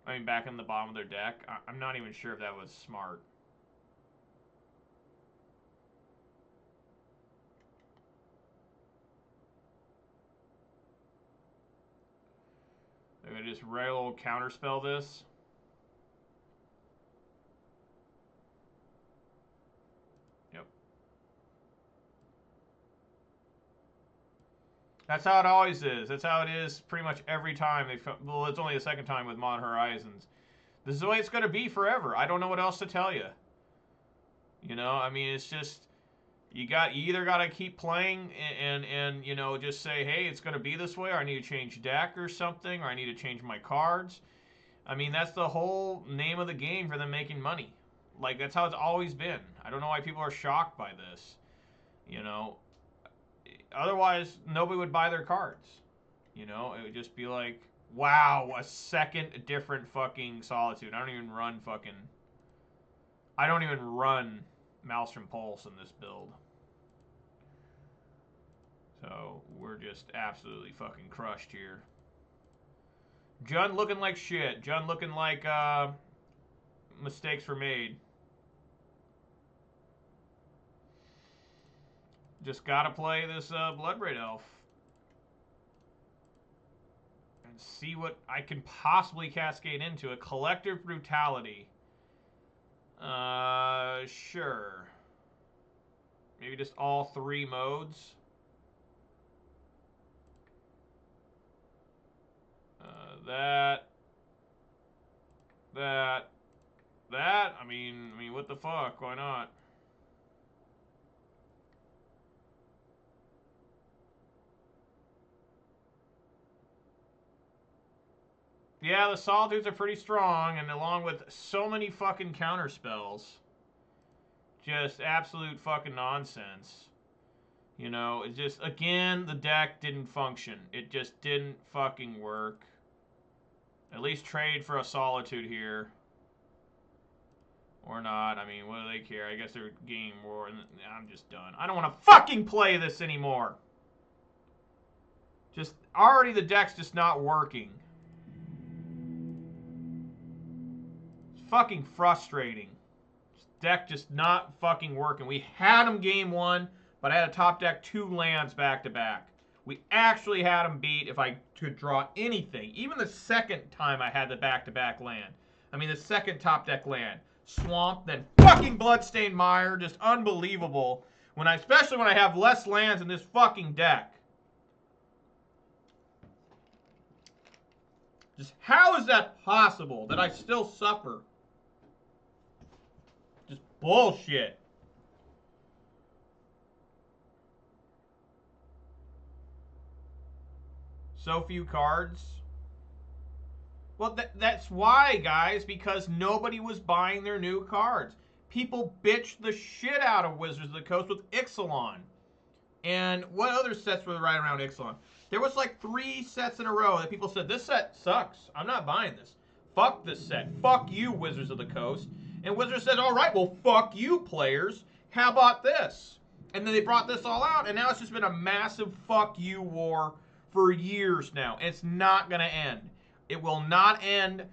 I mean, back in the bottom of their deck. I'm not even sure if that was smart. They're going to just regular counterspell this. Yep. That's how it always is. That's how it is pretty much every time. Well, it's only the second time with Modern Horizons. This is the way it's going to be forever. I don't know what else to tell you. You know, I mean, it's just... You either got to keep playing and you know, just say, hey, it's going to be this way, or I need to change deck or something, or I need to change my cards. I mean, that's the whole name of the game for them making money. Like, that's how it's always been. I don't know why people are shocked by this. You know, otherwise, nobody would buy their cards. You know, it would just be like, wow, a second different fucking Solitude. I don't even run Maelstrom Pulse in this build. So, we're just absolutely fucking crushed here. Jund looking like shit. Jund looking like mistakes were made. Just gotta play this Bloodbraid Elf. And see what I can possibly cascade into. A Collective Brutality. Sure. Maybe just all 3 modes. That. I mean, what the fuck? Why not? Yeah, the Solitudes are pretty strong, and along with so many fucking counter spells. Just absolute fucking nonsense. You know, it just, again, the deck didn't function. It just didn't fucking work. At least trade for a Solitude here. Or not. I mean, what do they care? I guess they're gaining more. And I'm just done. I don't want to fucking play this anymore. Just already the deck's just not working. It's fucking frustrating. This deck just not fucking working. We had him game 1, but I had to top deck 2 lands back to back. We actually had him beat if I could draw anything. Even the second time I had the back-to-back land. I mean, the second top deck land. Swamp, then fucking Bloodstained Mire. Just unbelievable. Especially when I have less lands in this fucking deck. Just how is that possible that I still suffer? Just bullshit. So few cards. Well, that's why, guys, because nobody was buying their new cards. People bitched the shit out of Wizards of the Coast with Ixalan. And what other sets were right around Ixalan? There was like 3 sets in a row that people said, this set sucks. I'm not buying this. Fuck this set. Fuck you, Wizards of the Coast. And Wizards said, all right, well, fuck you, players. How about this? And then they brought this all out, and now it's just been a massive fuck you war for years now. It's not going to end. It will not end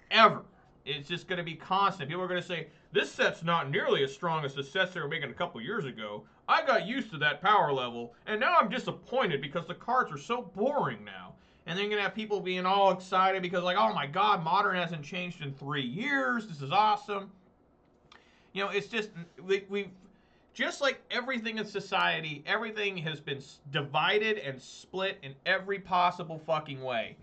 ever. It's just going to be constant. People are going to say, this set's not nearly as strong as the sets they were making a couple years ago. I got used to that power level, and now I'm disappointed because the cards are so boring now. And then you're going to have people being all excited because, like, oh my god, Modern hasn't changed in 3 years. This is awesome. You know, it's just, we've just like everything in society, everything has been divided and split in every possible fucking way.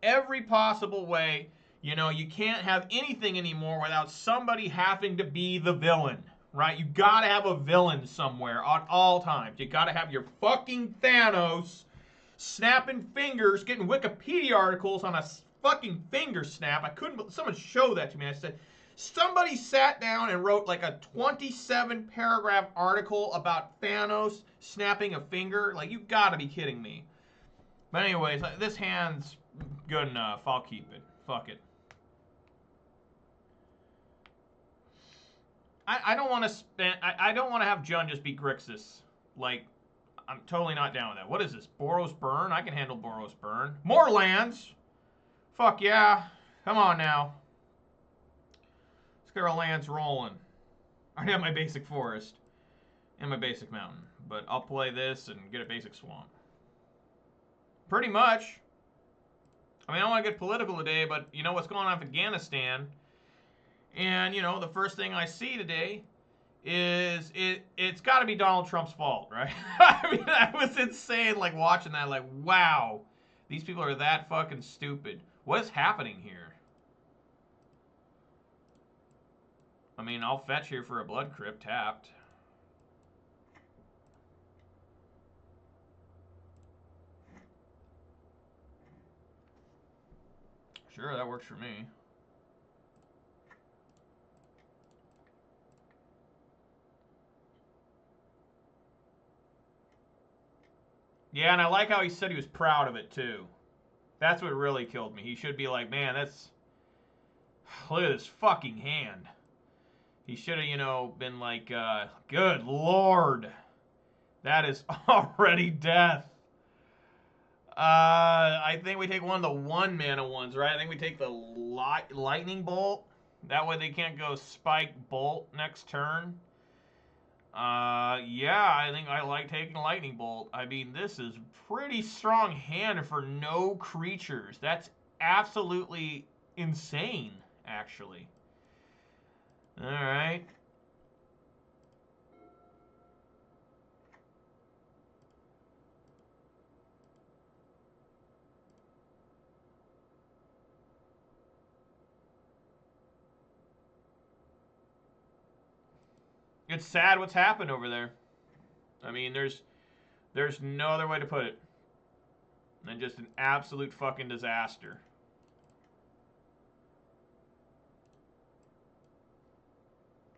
Every possible way. You know, you can't have anything anymore without somebody having to be the villain, right? You gotta have a villain somewhere at all times. You gotta have your fucking Thanos snapping fingers, getting Wikipedia articles on a fucking finger snap. I couldn't, someone showed that to me. I said, somebody sat down and wrote like a 27 paragraph article about Thanos snapping a finger. Like, you gotta be kidding me. But anyways, this hand's good enough. I'll keep it. Fuck it. I don't want to spend. I don't want to have Jun just be Grixis. Like, I'm totally not down with that. What is this? Boros Burn? I can handle Boros Burn. More lands. Fuck yeah. Come on now. Let's get our lands rolling. I already have my basic forest and my basic mountain, but I'll play this and get a basic swamp. Pretty much. I mean, I don't want to get political today, but you know what's going on in Afghanistan. And, you know, the first thing I see today is it's got to be Donald Trump's fault, right? I mean, that was insane, like, watching that, like, wow. These people are that fucking stupid. What is happening here? I mean, I'll fetch here for a Blood Crypt tapped. Sure, that works for me. Yeah, and I like how he said he was proud of it, too. That's what really killed me. He should be like, man, that's... Look at this fucking hand. He should have, you know, been like, good lord. That is already death. I think we take one of the 1-mana ones, right? I think we take the lightning bolt. That way they can't go spike bolt next turn. Yeah, I think I like taking lightning bolt. I mean, this is pretty strong hand for no creatures. That's absolutely insane, actually. All right. It's sad what's happened over there. I mean, there's no other way to put it than just an absolute fucking disaster.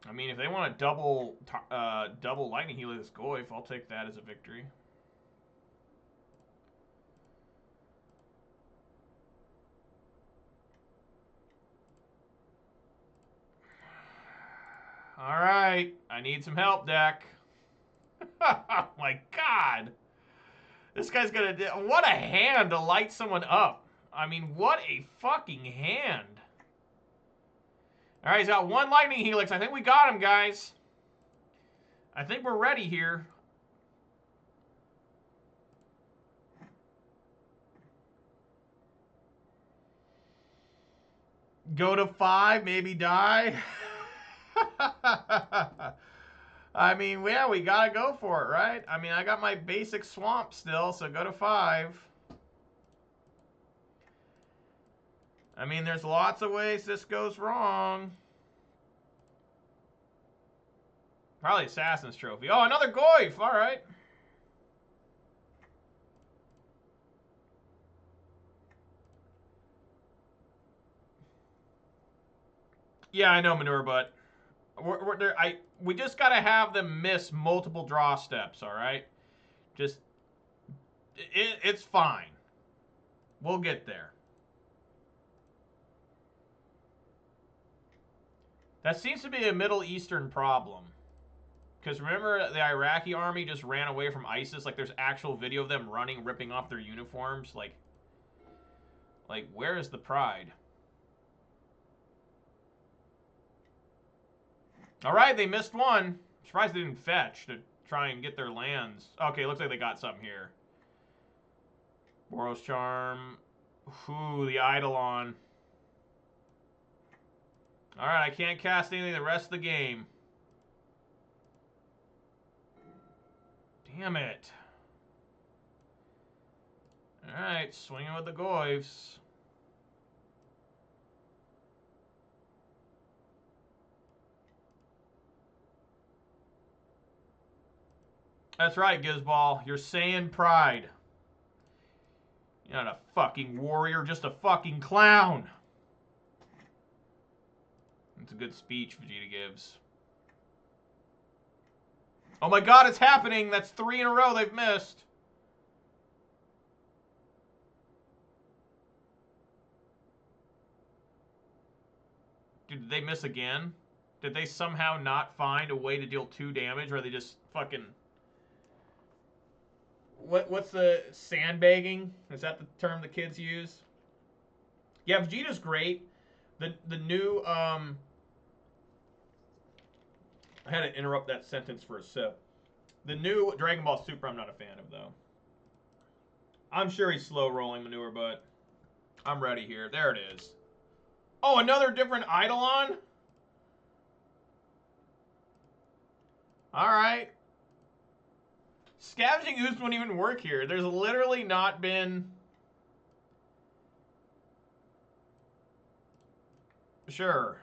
I mean, if they want to double Lightning Helix Goyf, I'll take that as a victory. All right, I need some help, deck. Oh my god. This guy's gonna do... What a hand to light someone up. I mean, what a fucking hand. All right, he's got one lightning helix. I think we got him, guys. I think we're ready here. Go to 5, maybe die. I mean, yeah, we gotta go for it, right? I mean, I got my basic swamp still, so go to 5. I mean, there's lots of ways this goes wrong. Probably Assassin's Trophy. Oh, another Goyf. All right. Yeah, I know, Manure Butt. We just got to have them miss multiple draw steps, all right? Just, it's fine. We'll get there. That seems to be a Middle Eastern problem. Because remember, the Iraqi army just ran away from ISIS? Like, there's actual video of them running, ripping off their uniforms. Like where is the pride? All right, they missed one. I'm surprised they didn't fetch to try and get their lands. Okay, looks like they got something here. Boros Charm. Ooh, the Eidolon. All right, I can't cast anything the rest of the game. Damn it. All right, swinging with the Goyfs. That's right, Gizball. You're saying pride. You're not a fucking warrior, just a fucking clown. It's a good speech Vegeta gives. Oh my god, it's happening! That's 3 in a row they've missed. Dude, did they miss again? Did they somehow not find a way to deal 2 damage, or are they just fucking... What's the sandbagging? Is that the term the kids use? Yeah, Vegeta's great. The new I had to interrupt that sentence for a sip. The new Dragon Ball Super I'm not a fan of, though. I'm sure he's slow rolling Manure, but I'm ready here. There it is. Oh, another different Eidolon? Alright. Scavenging Ooze won't even work here. There's literally not been... Sure.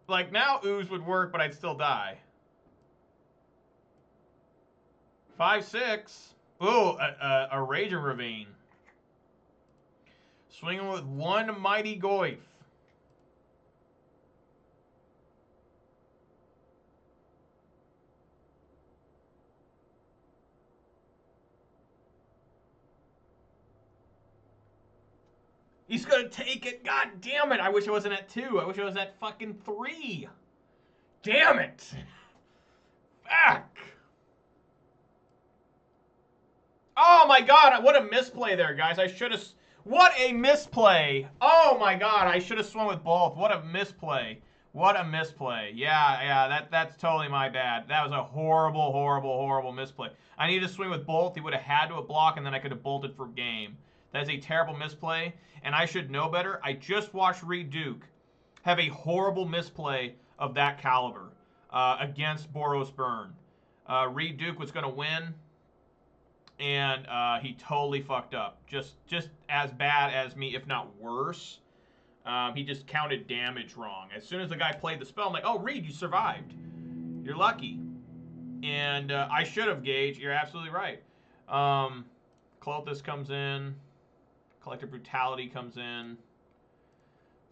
Like, now Ooze would work, but I'd still die. 5-6. Ooh, a Raging Ravine. Swinging with 1 Mighty Goyf. He's gonna take it. God damn it. I wish I wasn't at 2. I wish I was at fucking 3. Damn it. Fuck. Oh my god. What a misplay there, guys. I should have... What a misplay. Oh my god. I should have swung with both. What a misplay. What a misplay. Yeah. That's totally my bad. That was a horrible, horrible, horrible misplay. I needed to swing with both. He would have had to block, and then I could have bolted for game. That is a terrible misplay, and I should know better. I just watched Reed Duke have a horrible misplay of that caliber against Boros Burn. Reed Duke was going to win, and he totally fucked up. Just as bad as me, if not worse. He just counted damage wrong. As soon as the guy played the spell, I'm like, oh, Reed, you survived. You're lucky. And I should have, Gage. You're absolutely right. Clothis comes in. Collective Brutality comes in.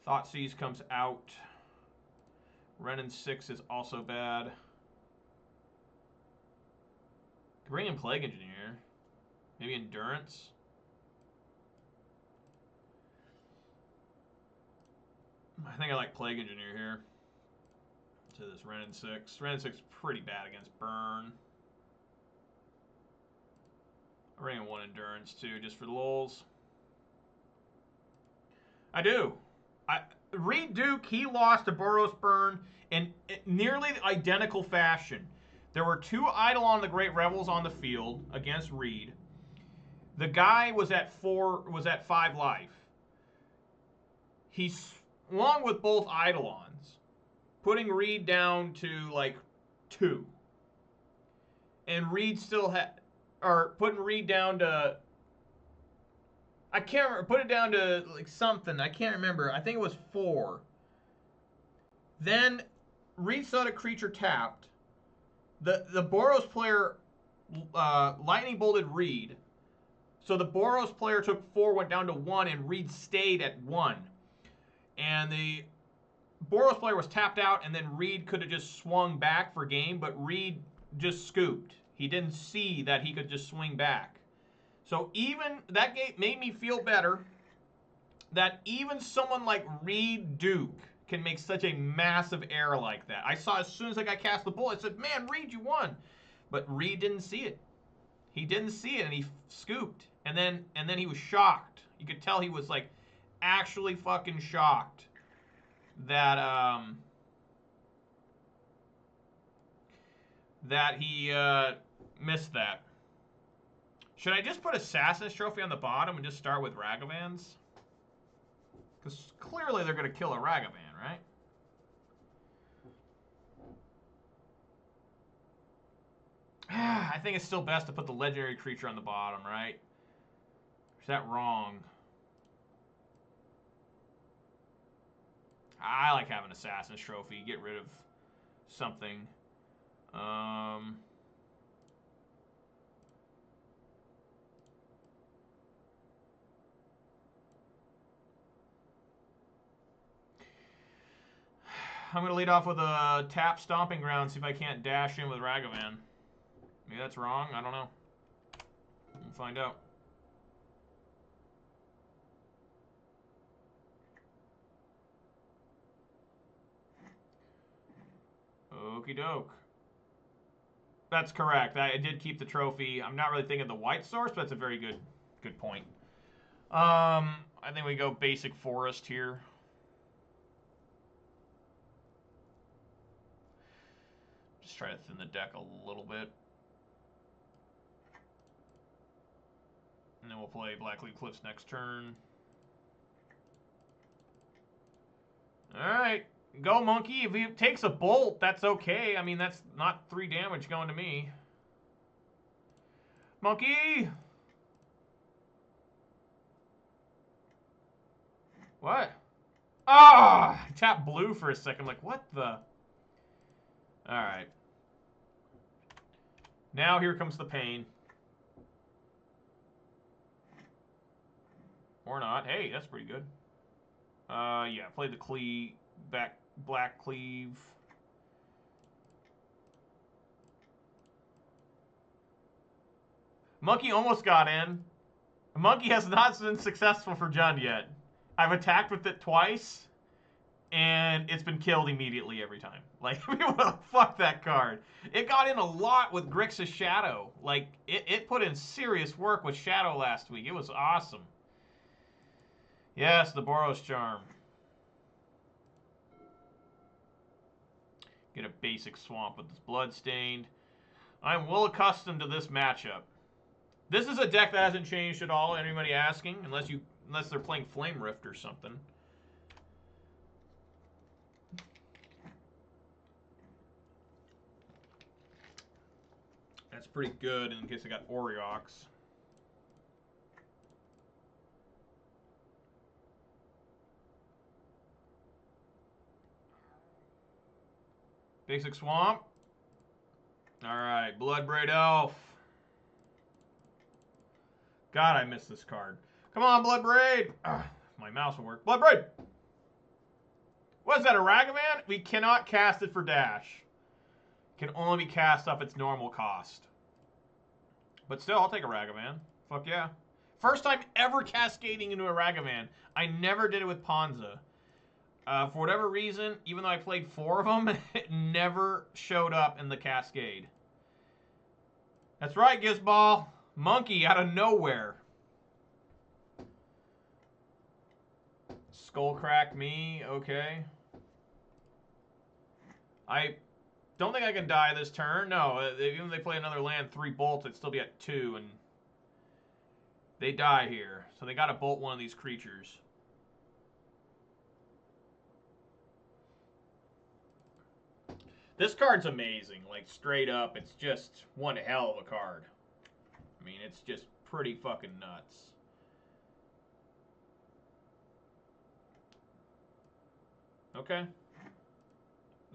Thoughtseize comes out. Renin 6 is also bad. Could bring in Plague Engineer. Maybe Endurance. I think I like Plague Engineer here. to this Ren and 6. Ren and 6 is pretty bad against Burn. I ran 1 endurance too, just for the lulz. I do. Reed Duke, he lost to Boros Burn in nearly identical fashion. There were 2 Eidolon the Great Revels on the field against Reed. The guy was at 5 life. He swung with both Eidolons, putting Reed down to like 2. And Reed still had, or putting Reed down to, I can't remember, put it down to like something. I can't remember. I think it was 4. Then Reed saw the creature tapped. The Boros player lightning bolted Reed. So the Boros player took 4, went down to 1, and Reed stayed at 1. And the Boros player was tapped out, and then Reed could have just swung back for game, but Reed just scooped. He didn't see that he could just swing back. So even that game made me feel better that even someone like Reed Duke can make such a massive error like that. I saw as soon as I got cast the bull, I said, man, Reed, you won. But Reed didn't see it. He didn't see it, and he scooped. And then he was shocked. You could tell he was like actually fucking shocked that that he missed that. Should I just put Assassin's Trophy on the bottom and just start with Ragavans? Because clearly they're going to kill a Ragavan, right? I think it's still best to put the legendary creature on the bottom, right? Or is that wrong? I like having Assassin's Trophy. Get rid of something. I'm going to lead off with a tap Stomping Ground, see if I can't dash in with Ragavan. Maybe that's wrong. I don't know. We'll find out. Okie doke. That's correct. I did keep the trophy. I'm not really thinking of the white source, but that's a very good point. I think we go basic forest here. Just try to thin the deck a little bit. And then we'll play Blackleaf Cliffs next turn. Alright. Go, Monkey. If he takes a bolt, that's okay. I mean, that's not 3 damage going to me. Monkey! What? Ah! I tapped blue for a second. I'm like, what the? Alright. Now here comes the pain. Or not. Hey, that's pretty good. Yeah, play the black cleave. Monkey almost got in. Monkey has not been successful for Jund yet. I've attacked with it twice, and it's been killed immediately every time. Like, fuck that card. It got in a lot with Grixis Shadow. Like, it put in serious work with Shadow last week. It was awesome. Yes, the Boros Charm. Get a basic swamp with this Bloodstained. I'm well accustomed to this matchup. This is a deck that hasn't changed at all. Anybody asking? Unless they're playing Flame Rift or something. That's pretty good in case I got Oriox. Basic Swamp. Alright, Bloodbraid Elf. God, I missed this card. Come on, Bloodbraid! My mouse will work. Bloodbraid! What is that, a Ragavan? We cannot cast it for dash. It can only be cast up its normal cost. But still, I'll take a Ragavan. Fuck yeah. First time ever cascading into a Ragavan. I never did it with Ponza. For whatever reason, even though I played 4 of them, it never showed up in the Cascade. That's right, Gizball. Monkey out of nowhere. Skull crack me, okay. I don't think I can die this turn. No, even if they play another land, 3 bolts, I'd still be at 2, and they die here. So they gotta bolt one of these creatures. This card's amazing, like straight up, it's just one hell of a card. I mean, it's just pretty fucking nuts. Okay.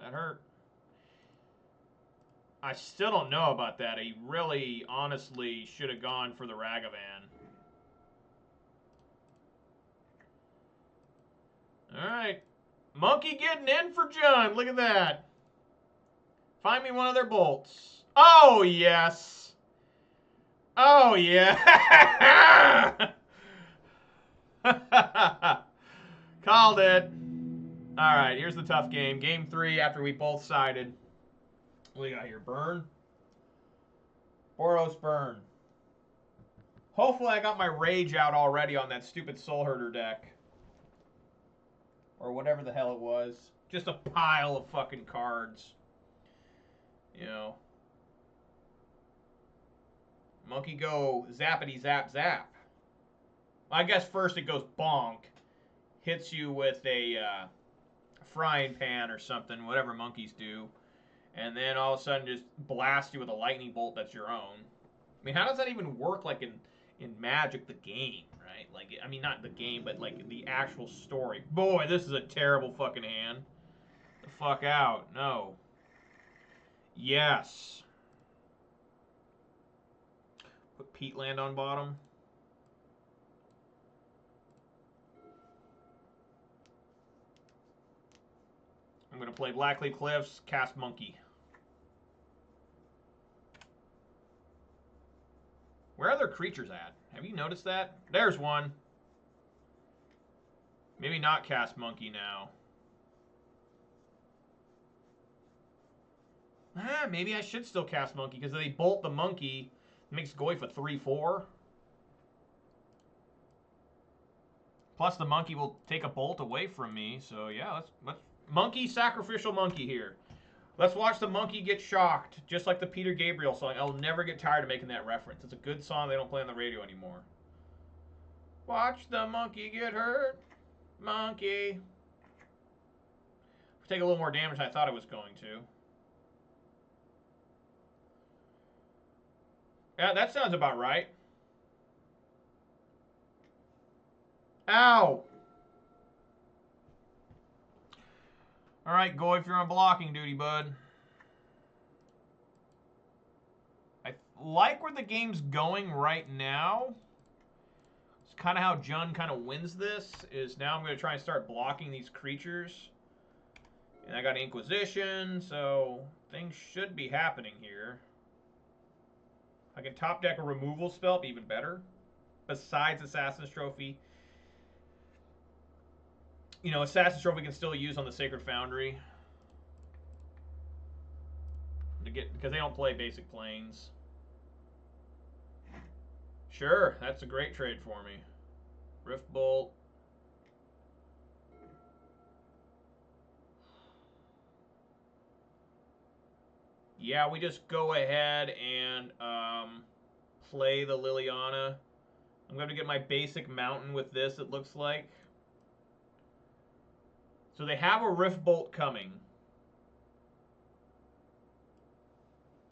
That hurt. I still don't know about that. He really, honestly, should have gone for the Ragavan. Alright. Monkey getting in for John. Look at that. Find me one of their bolts. Oh, yes. Oh, yeah. Called it. Alright, here's the tough game. Game 3 after we both sided. What do we got here? Burn? Boros burn. Hopefully I got my rage out already on that stupid Soulherder deck. Or whatever the hell it was. Just a pile of fucking cards. You know. Monkey go zappity zap zap. I guess first it goes bonk. Hits you with a frying pan or something. Whatever monkeys do. And then all of a sudden just blast you with a lightning bolt that's your own. I mean, how does that even work, like, in Magic the game, right? Like, I mean, not the game, but, like, the actual story. Boy, this is a terrible fucking hand. The fuck out. No. Yes. Put Peatland on bottom. I'm going to play Blackleaf Cliffs, cast Monkey. Where are their creatures at? Have you noticed that? There's one. Maybe not cast Monkey now. Maybe I should still cast Monkey, because if they bolt the Monkey, it makes Goyf a 3/4. Plus the Monkey will take a bolt away from me, so yeah, let's Monkey, sacrificial Monkey here. Let's watch the Monkey get shocked, just like the Peter Gabriel song. I'll never get tired of making that reference. It's a good song they don't play on the radio anymore. Watch the Monkey get hurt. Monkey. Take a little more damage than I thought it was going to. Yeah, that sounds about right. Ow! Alright, go if you're on blocking duty, bud. I like where the game's going right now. It's kind of how Jun kind of wins this, is now I'm going to try and start blocking these creatures. And I got Inquisition, so things should be happening here. I can top deck a removal spell, be even better. Besides Assassin's Trophy. You know, Assassin's Trophy we can still use on the Sacred Foundry. Because they don't play basic planes. Sure, that's a great trade for me. Rift Bolt. Yeah, we just go ahead and play the Liliana. I'm going to get my basic mountain with this, it looks like. So they have a Rift Bolt coming.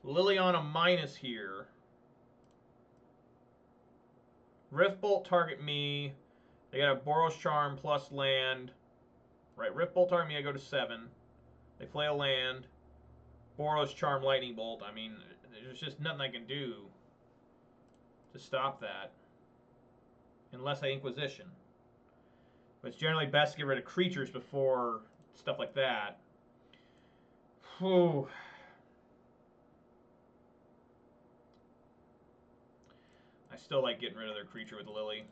Liliana minus here. Rift Bolt target me. They got a Boros Charm plus land. Right, Rift Bolt target me, I go to 7. They play a land. Boros Charm Lightning Bolt. I mean, there's just nothing I can do to stop that. Unless I Inquisition. But it's generally best to get rid of creatures before stuff like that. Whew. I still like getting rid of their creature with Lily.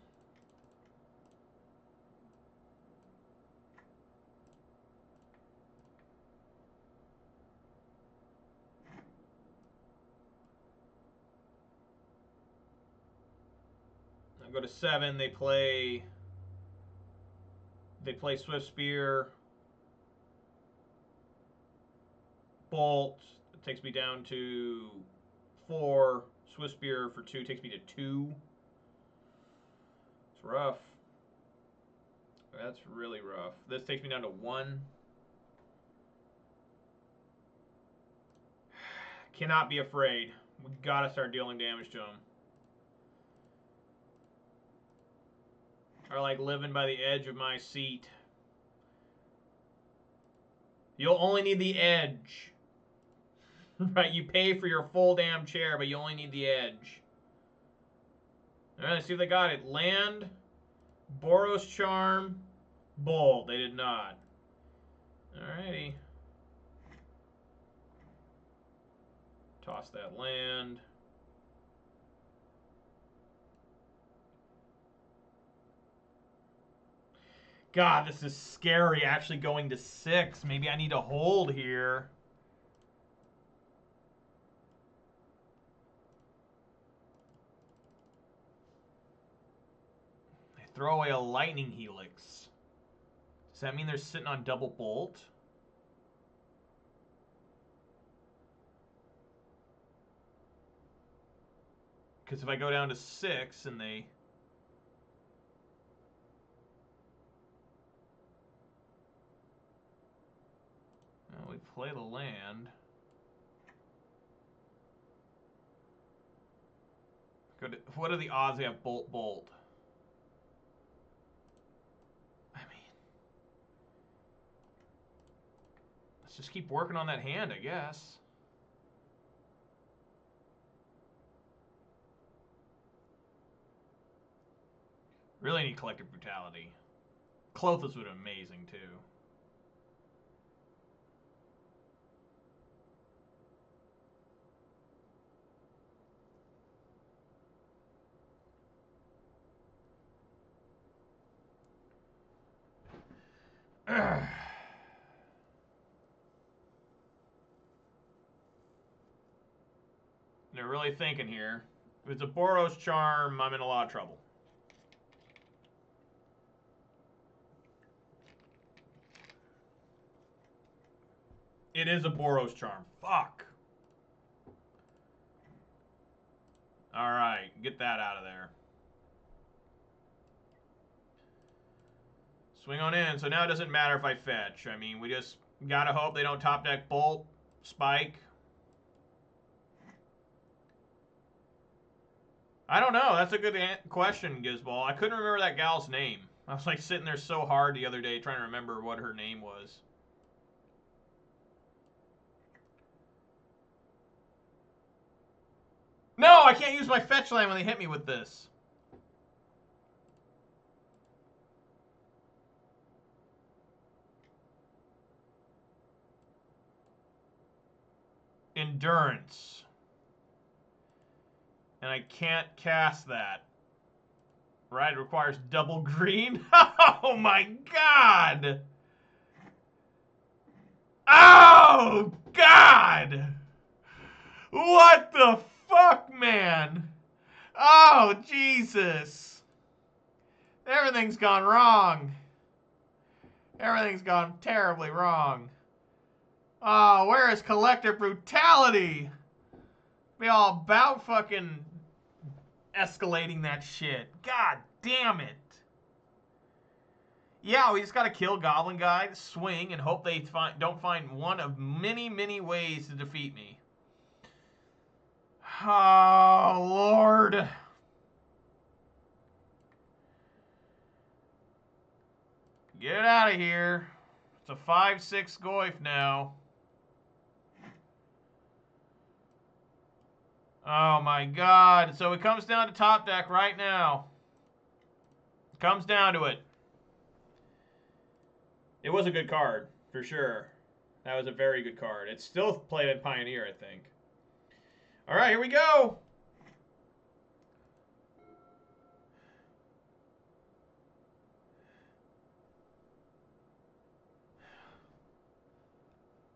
I go to 7. They play Swift Spear. Bolt. It takes me down to 4. Swift Spear for 2 takes me to 2. It's rough. That's really rough. This takes me down to 1. Cannot be afraid. We gotta start dealing damage to him. Are like living by the edge of my seat. You'll only need the edge. Right? You pay for your full damn chair, but you only need the edge. Alright, let's see if they got it. Land, Boros Charm, Bull. They did not. Alrighty. Toss that land. God, this is scary. Actually going to 6. Maybe I need to hold here. I throw away a lightning helix. Does that mean they're sitting on double bolt? Because if I go down to 6 and they... Well, we play the land. What are the odds they have bolt bolt? I mean... Let's just keep working on that hand, I guess. Really need Collective Brutality. Clothis would be amazing, too. They're really thinking here. If it's a Boros Charm, I'm in a lot of trouble. It is a Boros Charm. Fuck. Alright, get that out of there. Swing on in. So now it doesn't matter if I fetch. I mean, we just gotta hope they don't top deck Bolt, Spike. I don't know. That's a good question, Gizball. I couldn't remember that gal's name. I was like sitting there so hard the other day trying to remember what her name was. No, I can't use my fetch land when they hit me with this. Endurance. And I can't cast that. Right? It requires double green. Oh my god! Oh god! What the fuck, man? Oh, Jesus. Everything's gone wrong. Everything's gone terribly wrong. Oh, where is Collective Brutality? Be all about fucking escalating that shit. God damn it. Yeah, we just gotta kill Goblin Guy, swing, and hope they don't find one of many, many ways to defeat me. Oh, Lord. Get it out of here. It's a 5-6 Goyf now. Oh, my God. So it comes down to top deck right now. It comes down to it. It was a good card, for sure. That was a very good card. It's still played in Pioneer, I think. All right, here we go.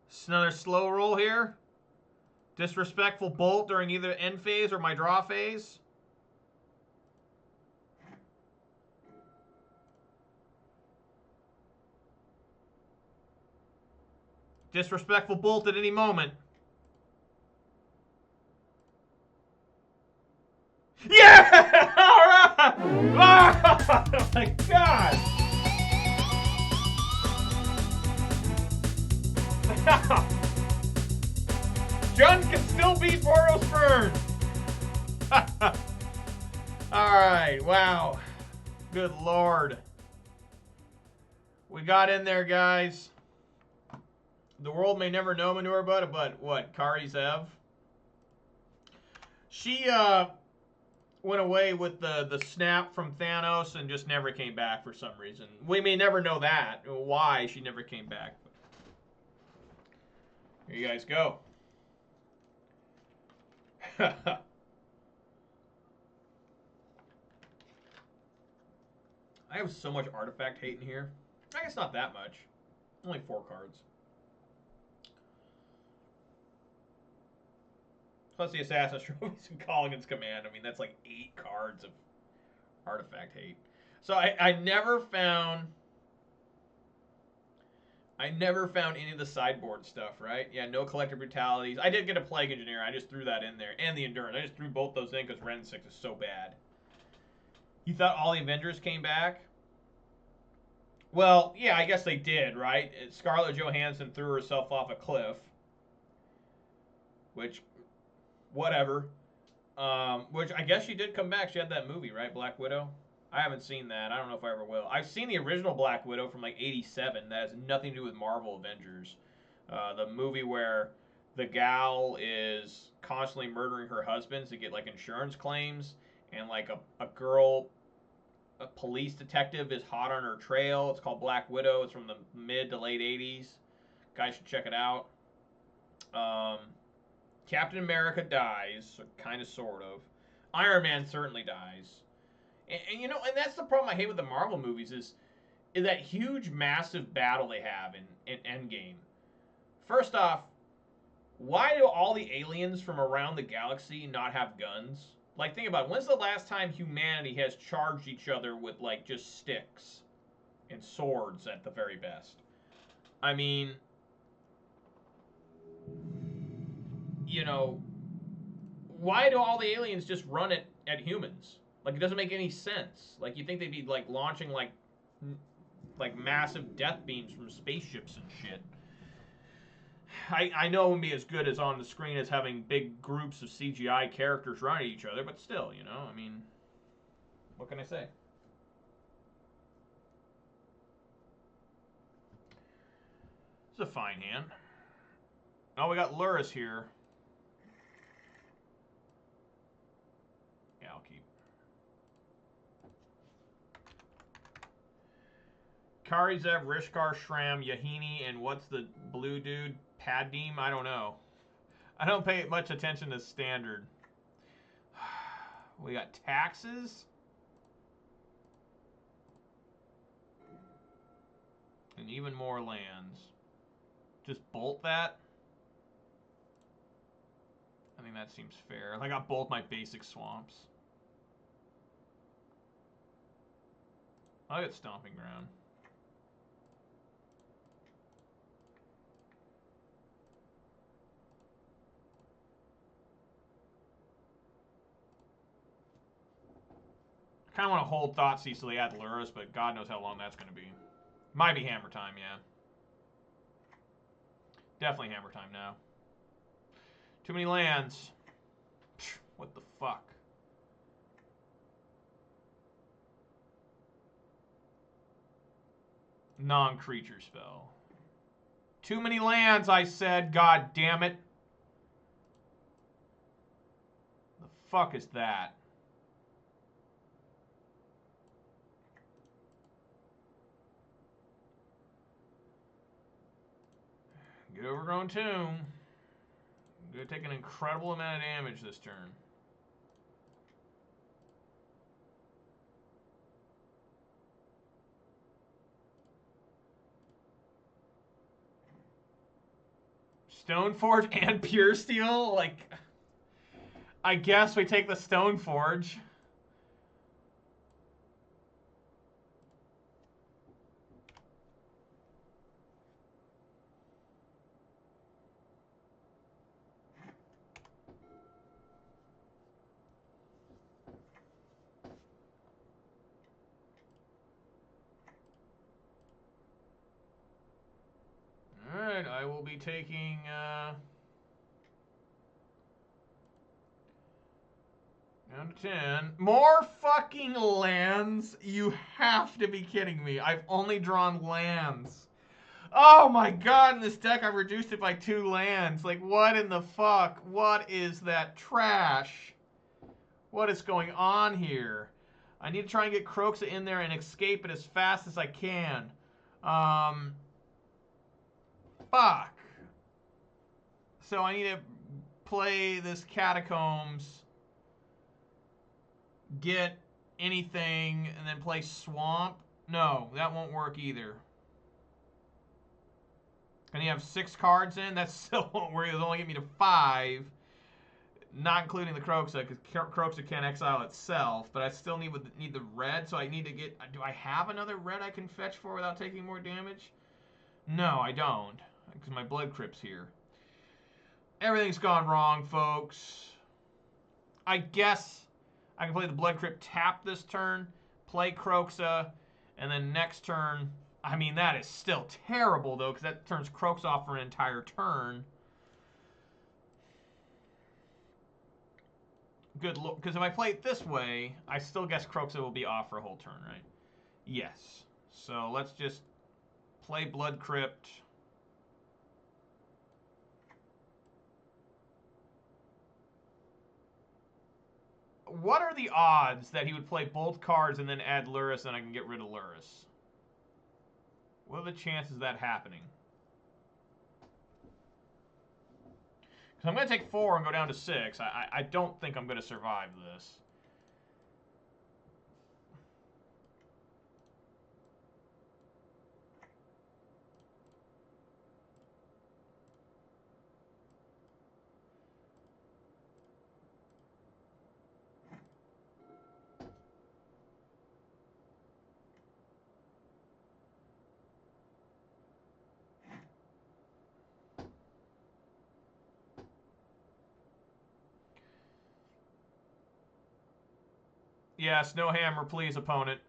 It's another slow roll here. Disrespectful bolt during either end phase or my draw phase. Disrespectful bolt at any moment. Yeah! All right! Oh my God! John can still beat Boros Burn. All right, wow. Good Lord. We got in there, guys. The world may never know Manure Butt, but what? Kari Zev? She went away with the snap from Thanos and just never came back for some reason. We may never know that, why she never came back. Here you guys go. I have so much artifact hate in here. I guess not that much. Only 4 cards. Plus the Assassin's Trophies and Colligan's Command. I mean, that's like 8 cards of artifact hate. So I never found any of the sideboard stuff, right? Yeah, no Collective Brutalities. I did get a Plague Engineer. I just threw that in there. And the Endurance. I just threw both those in because Ren 6 is so bad. You thought all the Avengers came back? Well, yeah, I guess they did, right? Scarlett Johansson threw herself off a cliff. Which, whatever. Which I guess she did come back. She had that movie, right? Black Widow? I haven't seen that. I don't know if I ever will. I've seen the original Black Widow from like 87. That has nothing to do with Marvel Avengers. The movie where the gal is constantly murdering her husbands to get like insurance claims. And like a girl, a police detective is hot on her trail. It's called Black Widow. It's from the mid to late 80s. Guys should check it out. Captain America dies, kind of, sort of. Iron Man certainly dies. And you know, and that's the problem I hate with the Marvel movies is that huge, massive battle they have in Endgame. First off, why do all the aliens from around the galaxy not have guns? Like, think about it. When's the last time humanity has charged each other with, like, just sticks and swords at the very best? I mean, you know, why do all the aliens just run it at humans? Like, it doesn't make any sense. Like, you think they'd be, like, launching, like massive death beams from spaceships and shit. I know it wouldn't be as good as on the screen as having big groups of CGI characters running at each other, but still, you know, I mean, what can I say? It's a fine hand. Oh, we got Luris here. Yeah, I'll keep. Karizev, Rishkar, Shram, Yahini, and what's the blue dude? Padim? I don't know. I don't pay much attention to standard. We got taxes. And even more lands. Just bolt that. I think that seems fair. I got both my basic swamps. I'll get Stomping Ground. I kind of want to hold Thoughtseize till they add Luris, but God knows how long that's going to be. Might be Hammer Time, yeah. Definitely Hammer Time now. Too many lands. What the fuck? Non-creature spell. Too many lands, I said. God damn it. The fuck is that? Good Overgrown Tomb. Gonna take an incredible amount of damage this turn. Stoneforge and Pure Steel? Like, I guess we take the Stoneforge. will be taking... down to 10. More fucking lands? You have to be kidding me. I've only drawn lands. Oh my god, in this deck I've reduced it by 2 lands. Like, what in the fuck? What is that trash? What is going on here? I need to try and get Croxa in there and escape it as fast as I can. Fuck. So I need to play this Catacombs, get anything, and then play Swamp. No, that won't work either. Can you have 6 cards in? That still won't work. It'll only get me to 5. Not including the Croxa, because Croxa can't exile itself. But I still need the red, so I need to get... Do I have another red I can fetch for without taking more damage? No, I don't, because my Blood Crypt's here. Everything's gone wrong, folks. I guess I can play the Blood Crypt, tap this turn, play Croxa, and then next turn... I mean, that is still terrible, though, because that turns Croaks off for an entire turn. Good look, because if I play it this way, I still guess Croxa will be off for a whole turn, right? Yes. So let's just play Blood Crypt. What are the odds that he would play both cards and then add Lurrus and I can get rid of Lurrus? What are the chances of that happening? Because I'm going to take 4 and go down to 6. I don't think I'm going to survive this. Yes, no hammer, please, opponent.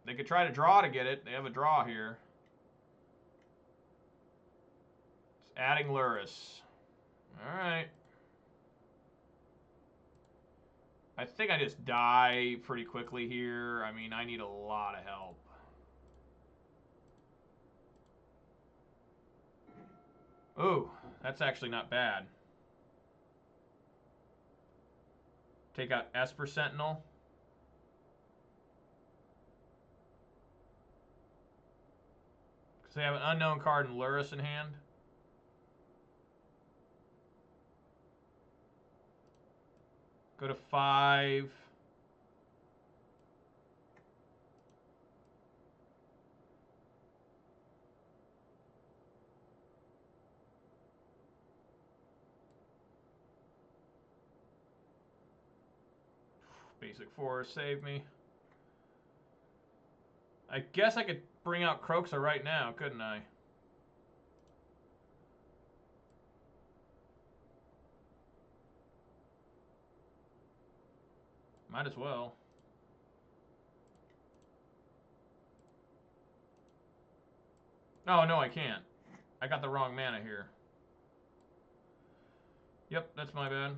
They could try to draw to get it. They have a draw here. It's adding Lurrus. Alright. I think I just die pretty quickly here. I mean, I need a lot of help. Ooh, that's actually not bad. Take out Esper Sentinel. Because they have an unknown card and Lurrus in hand. Go to 5. Basic 4 save me. I guess I could bring out Croxa right now, couldn't I? Might as well. Oh, no, I can't. I got the wrong mana here. Yep, that's my bad.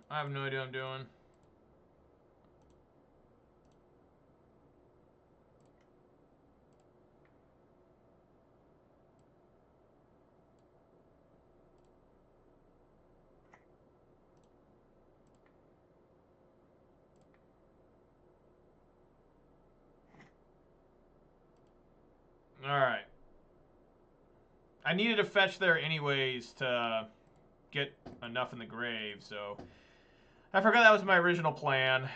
I have no idea what I'm doing. Alright. I needed to fetch there anyways to get enough in the grave, so... I forgot that was my original plan.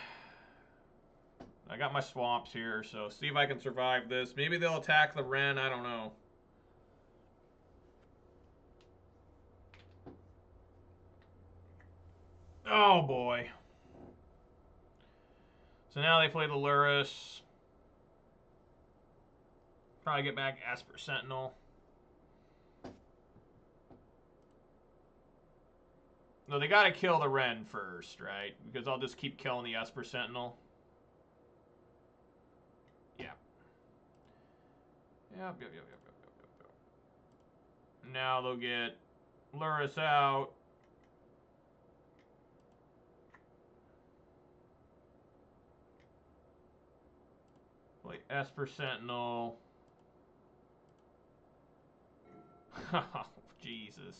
I got my swamps here, so see if I can survive this. Maybe they'll attack the Wrenn, I don't know. Oh boy. So now they play the Lurrus. Probably get back Esper Sentinel. No, they gotta kill the Wrenn first, right? Because I'll just keep killing the Esper Sentinel. Yeah. Yep. Now they'll get lure us out. Play Esper Sentinel. Oh, Jesus.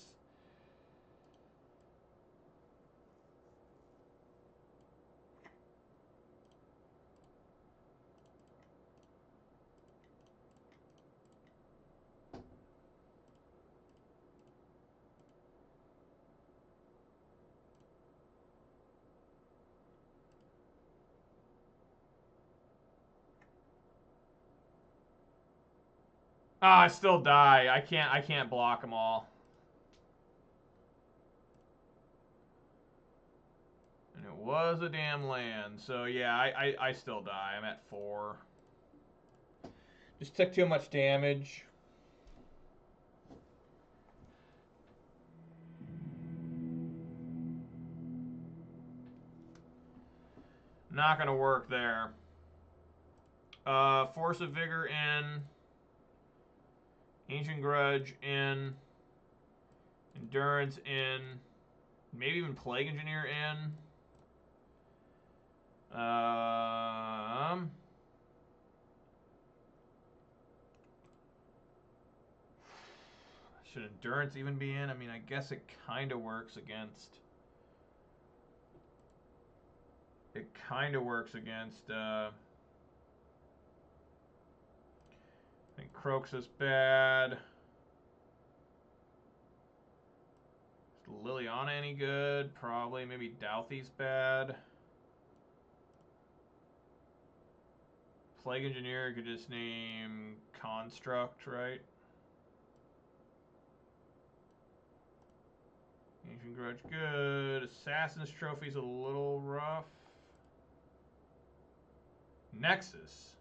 Oh, I still die. I can't block them all. And it was a damn land. So yeah, I still die. I'm at 4. Just took too much damage. Not gonna work there. Force of Vigor in. Ancient Grudge in. Endurance in. Maybe even Plague Engineer in. Should Endurance even be in? I mean, I guess it kind of works against... It kind of works against... I think Croaks is bad. Is Liliana any good? Probably. Maybe Douthy's bad. Plague Engineer could just name Construct, right? Ancient Grudge good. Assassin's Trophy's a little rough. Nexus.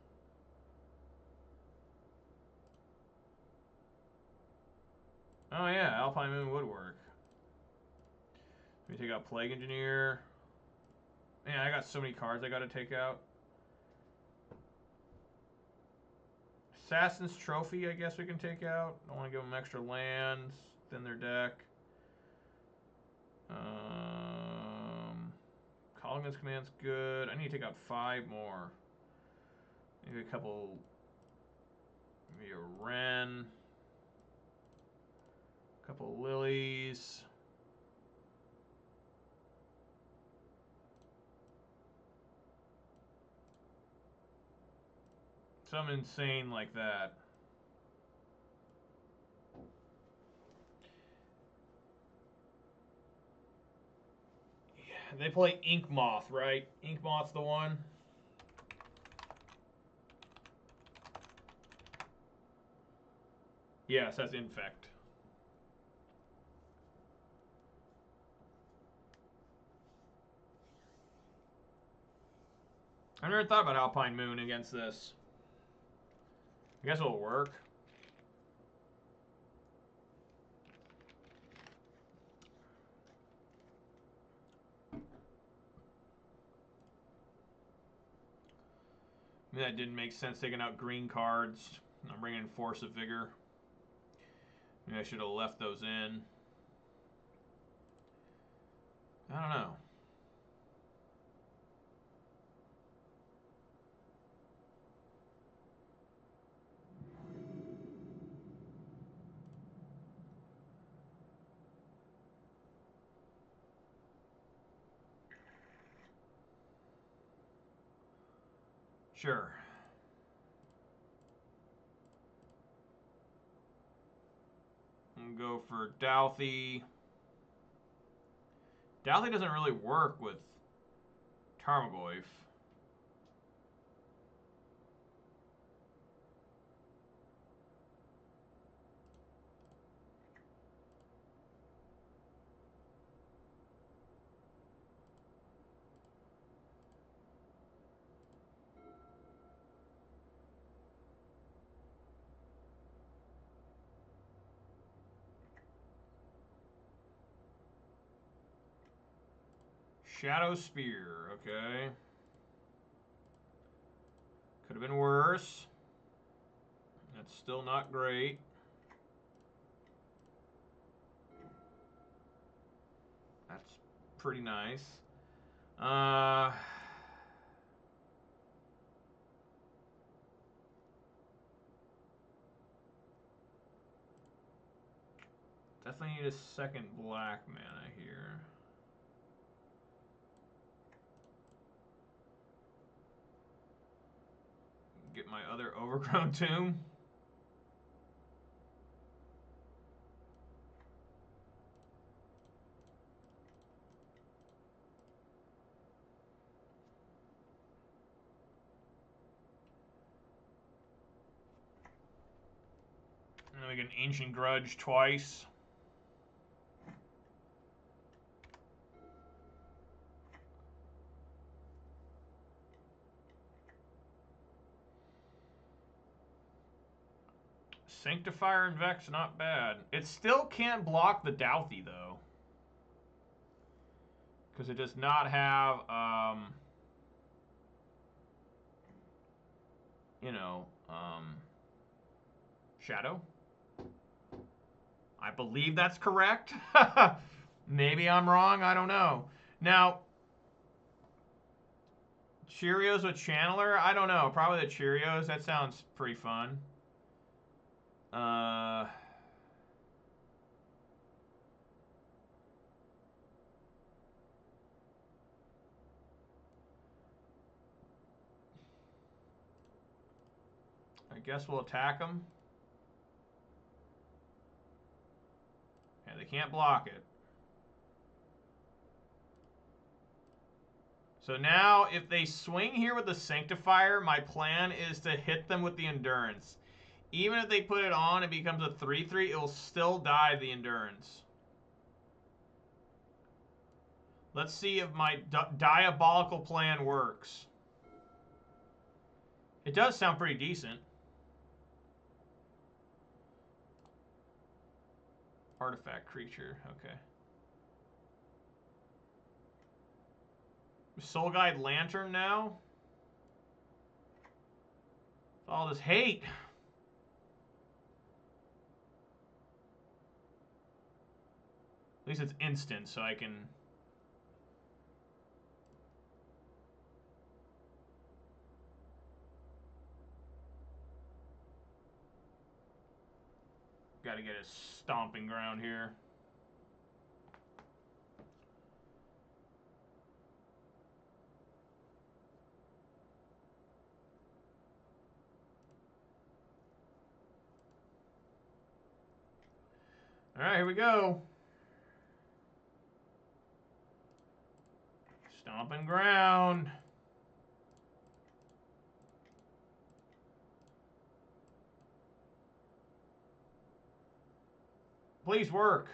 Oh yeah, Alpine Moon would work. Let me take out Plague Engineer. Man, I got so many cards I gotta take out. Assassin's Trophy, I guess we can take out. I want to give them extra lands, thin their deck. Collingon's Command's good. I need to take out 5 more. Maybe a couple. Maybe a Wren. A couple Lilies. Something insane like that. Yeah, they play Ink Moth, right? Ink Moth's the one. Yes, that's Infect. I've never thought about Alpine Moon against this. I guess it'll work. Maybe that didn't make sense taking out green cards. I'm bringing in Force of Vigor. Maybe I should have left those in. I don't know. Sure. I'm gonna go for Douthy. Douthy doesn't really work with Tarmogoyf. Shadow Spear, okay. Could have been worse. That's still not great. That's pretty nice. Definitely need a second black mana here. Get my other overgrown tomb. And then we get an Ancient Grudge twice. Sanctifier and Vex, not bad. It still can't block the Douthie, though. Because it does not have, Shadow. I believe that's correct. Maybe I'm wrong, I don't know. Now, Cheerios with Channeler? I don't know. Probably the Cheerios. That sounds pretty fun. I guess we'll attack them. Yeah, they can't block it. So now, if they swing here with the Sanctifier, my plan is to hit them with the Endurance. Even if they put it on, it becomes a 3/3, it will still die the Endurance. Let's see if my diabolical plan works. It does sound pretty decent. Artifact creature, okay. Soul Guide Lantern now? All this hate. At least it's instant, so I can... Gotta get a stomping ground here. Alright, here we go. Stomping ground. Please work.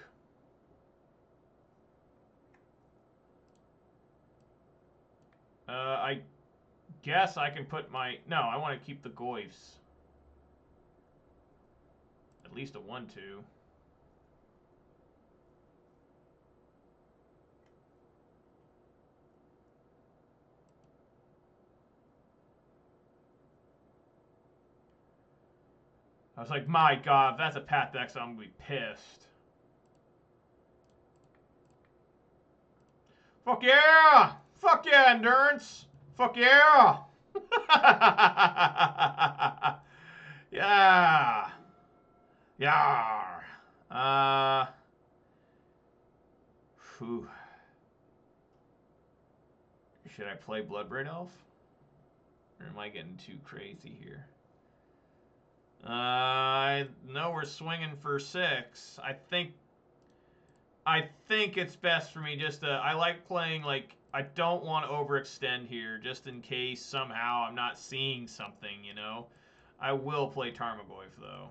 I guess I can put my... No, I want to keep the Goyfs. At least a 1/2. I was like, my god, if that's a Path X, I'm going to be pissed. Fuck yeah! Fuck yeah, Endurance! Fuck yeah! Yeah! Yeah! Whew. Should I play Bloodbraid Elf? Or am I getting too crazy here? No, we're swinging for 6. I think it's best for me just to... I like playing, like... I don't want to overextend here, just in case somehow I'm not seeing something, you know? I will play Tarmogoyf, though.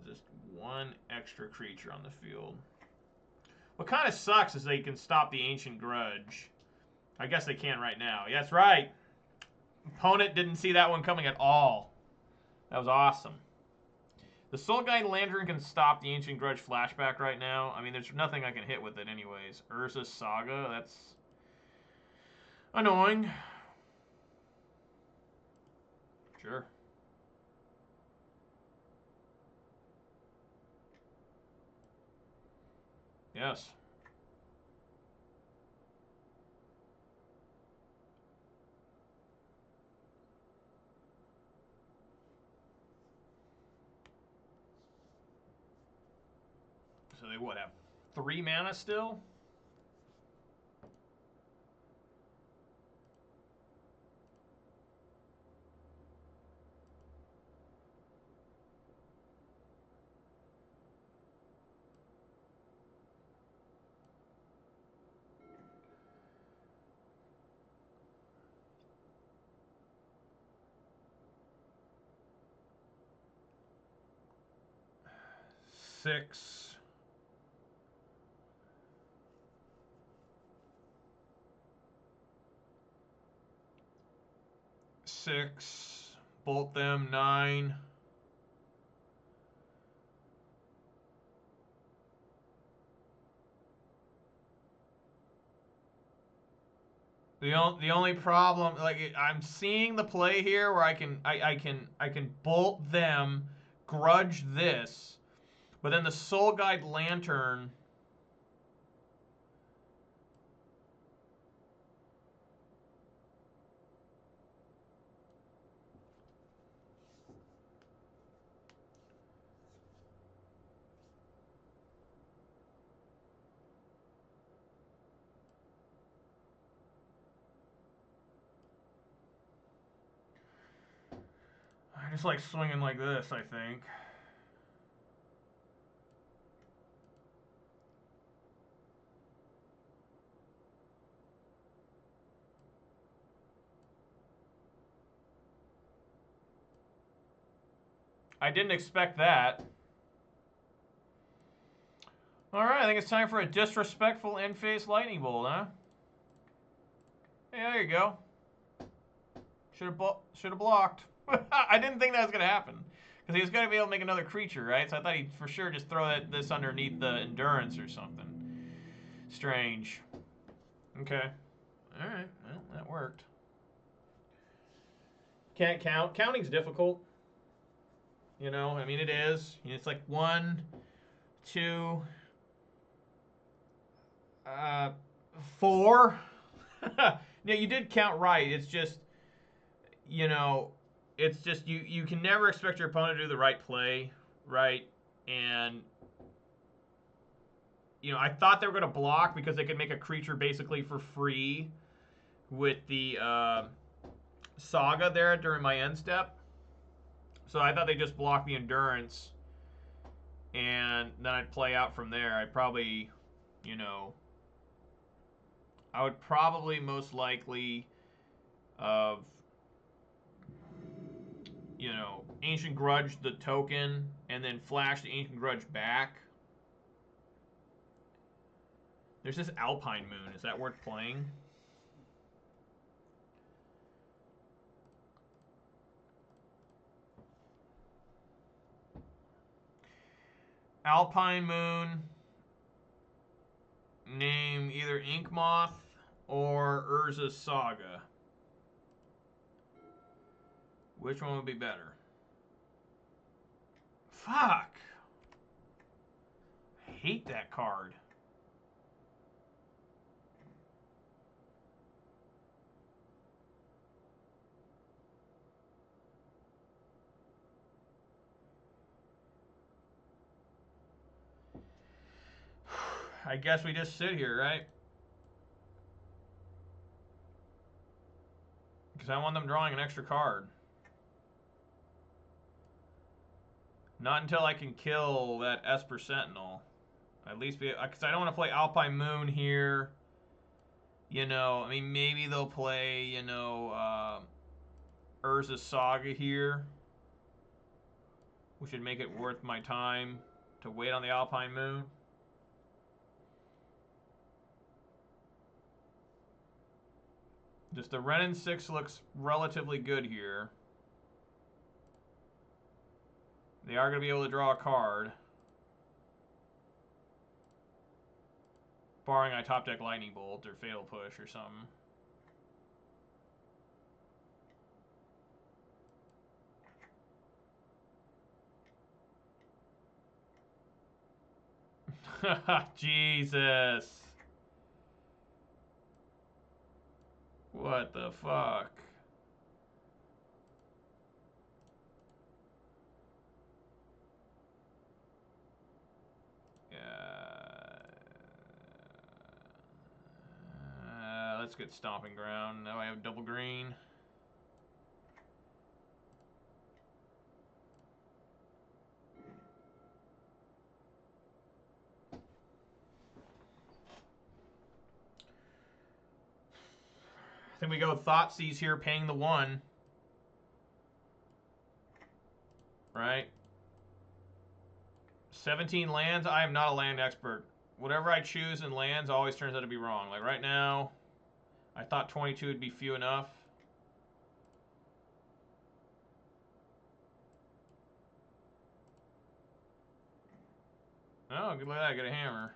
Just one extra creature on the field. What kind of sucks is they can stop the Ancient Grudge. I guess they can right now. Yeah, that's right. Opponent didn't see that one coming at all. That was awesome. The Soul Guide Lantern can stop the Ancient Grudge flashback right now. I mean, there's nothing I can hit with it anyways. Urza's Saga, that's annoying. Sure. Yes. So they would have 3 mana still? Six. Six. Bolt them. 9. The only problem, like I'm seeing the play here where I can bolt them, grudge this, but then the Soul Guide Lantern. I just like swinging like this, I think. I didn't expect that. All right, I think it's time for a disrespectful in-face lightning bolt, huh? Hey, there you go. Should have blocked. I didn't think that was gonna happen because he was gonna be able to make another creature, right? So I thought he'd for sure just throw this underneath the endurance or something. Strange. Okay. All right. Well, that worked. Can't count. Counting's difficult. You know, I mean, it is. It's like 1, 2, 4. Yeah, you did count right. It's just, you know, it's just you can never expect your opponent to do the right play, right? And you know, I thought they were going to block because they could make a creature basically for free with the Saga there during my end step. So I thought they just blocked the endurance, and then I'd play out from there. I probably, you know, I would probably most likely of, you know, Ancient Grudge the token and then flash the Ancient Grudge back. There's this Alpine Moon. Is that worth playing? Alpine Moon. Name either Ink Moth or Urza's Saga. Which one would be better? Fuck. I hate that card. I guess we just sit here, right? Because I want them drawing an extra card. Not until I can kill that Esper Sentinel. At least because I don't want to play Alpine Moon here. You know, I mean, maybe they'll play, you know, Urza's Saga here, which would make it worth my time to wait on the Alpine Moon. Just the Ren and 6 looks relatively good here. They are going to be able to draw a card. Barring I top deck Lightning Bolt or Fatal Push or something. Jesus. What the fuck? Let's get stomping ground. Now I have double green. I think we go Thoughtseize here, paying the 1. Right? 17 lands. I am not a land expert. Whatever I choose in lands always turns out to be wrong. Like right now, I thought 22 would be few enough. Oh, good look at that. I got a hammer.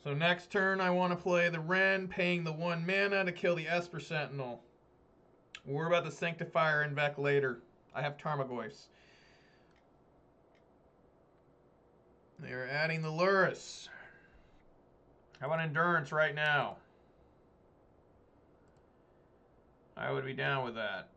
So next turn, I want to play the Wren, paying the 1 mana to kill the Esper Sentinel. We'll worry about the Sanctifier and Vec later. I have Tarmogoyfs. They are adding the Lurrus. How about Endurance right now? I would be down with that.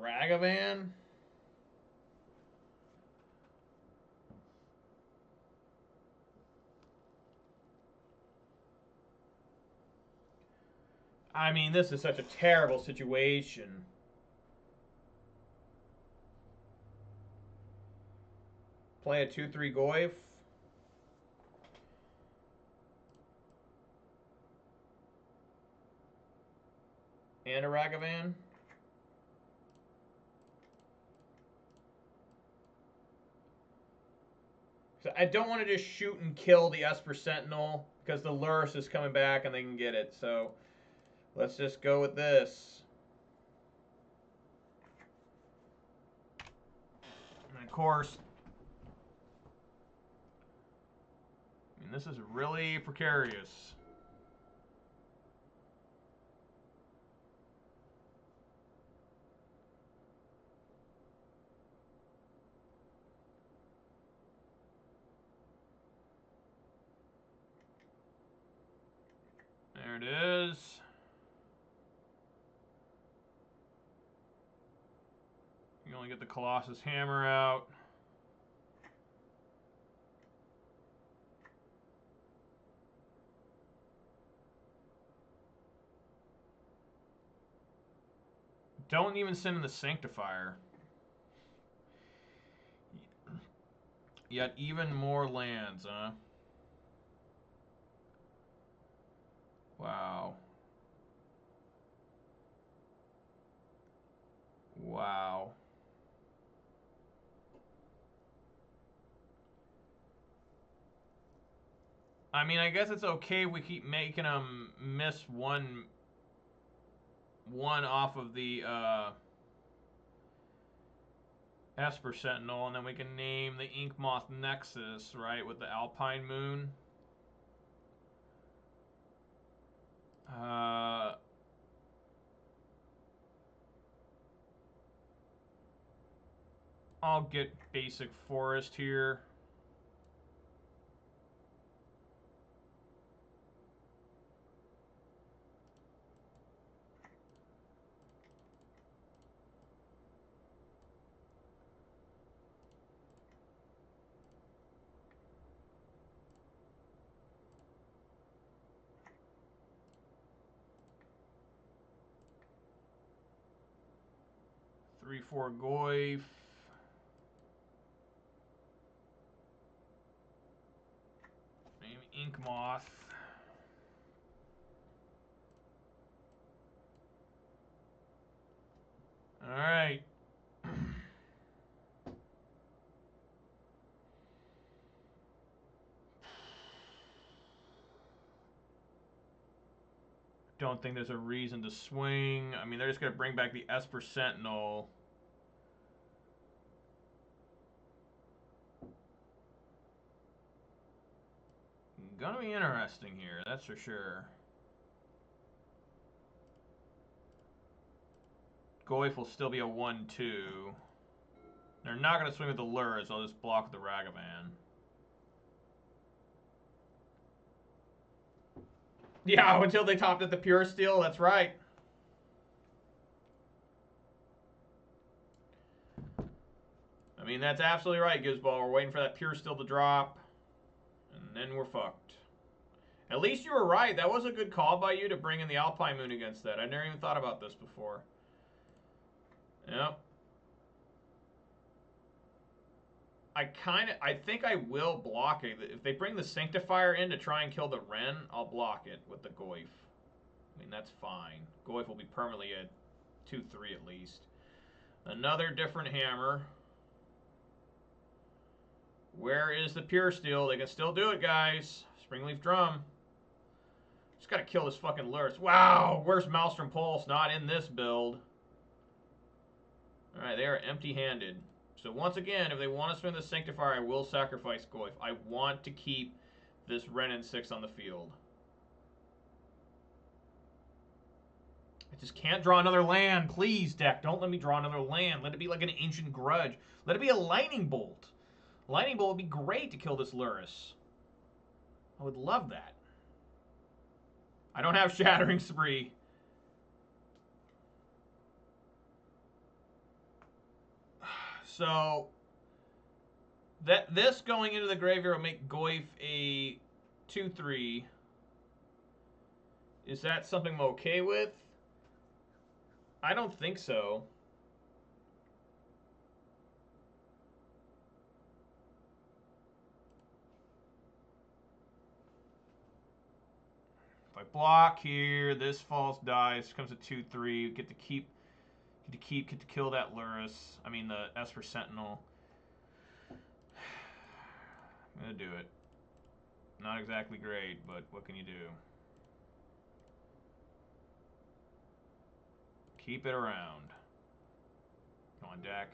Ragavan? I mean, this is such a terrible situation. Play a 2/3 Goyf. And a Ragavan. So I don't want to just shoot and kill the Esper Sentinel because the Lurrus is coming back and they can get it. So let's just go with this. And of course, I mean, this is really precarious. There it is. You only get the Colossus Hammer out. Don't even send in the Sanctifier. Yet even more lands, huh? Wow. Wow. I mean, I guess it's okay we keep making them miss one off of the Esper Sentinel, and then we can name the Inkmoth Nexus, right, with the Alpine Moon. I'll get basic forest here. Three, 4 Goyf. Name Inkmoth. I Don't think there's a reason to swing. I mean, they're just going to bring back the Esper Sentinel. Gonna be interesting here, that's for sure. Goif will still be a 1-2. They're not going to swing with the lures. I'll just block the Ragavan. Yeah, until they topped at the Pure Steel. That's right. I mean, that's absolutely right, Gizball. We're waiting for that Pure Steel to drop. And then we're fucked. At least you were right. That was a good call by you to bring in the Alpine Moon against that. I never even thought about this before. Yep. I think I will block it. If they bring the Sanctifier in to try and kill the Wrenn, I'll block it with the Goif. I mean, that's fine. Goif will be permanently at 2-3 at least. Another different hammer. Where is the Pure Steel? They can still do it, guys. Springleaf Drum. Just gotta kill this fucking Lurtz. Wow! Where's Maelstrom Pulse? Not in this build. Alright, they are empty-handed. So once again, if they want to swing the Sanctifier, I will sacrifice Goif. I want to keep this Wrenn and 6 on the field. I just can't draw another land. Please, deck, don't let me draw another land. Let it be like an Ancient Grudge. Let it be a Lightning Bolt. Lightning Bolt would be great to kill this Lurrus. I would love that. I don't have Shattering Spree. So, this going into the graveyard will make Goif a 2-3. Is that something I'm okay with? I don't think so. If I block here, this falls, dies, comes a 2-3. Get to kill that Lurrus. I mean, the Esper Sentinel. I'm gonna do it. Not exactly great, but what can you do? Keep it around. Come on, deck.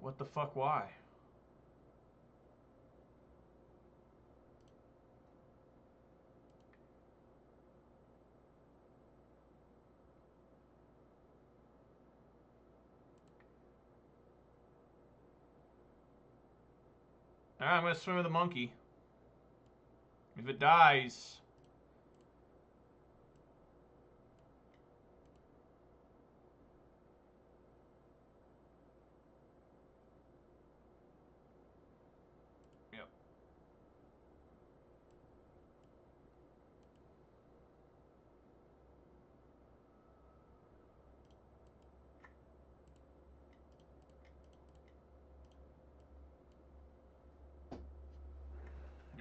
What the fuck, why? Alright, I'm going to swim with the monkey. If it dies... Yep.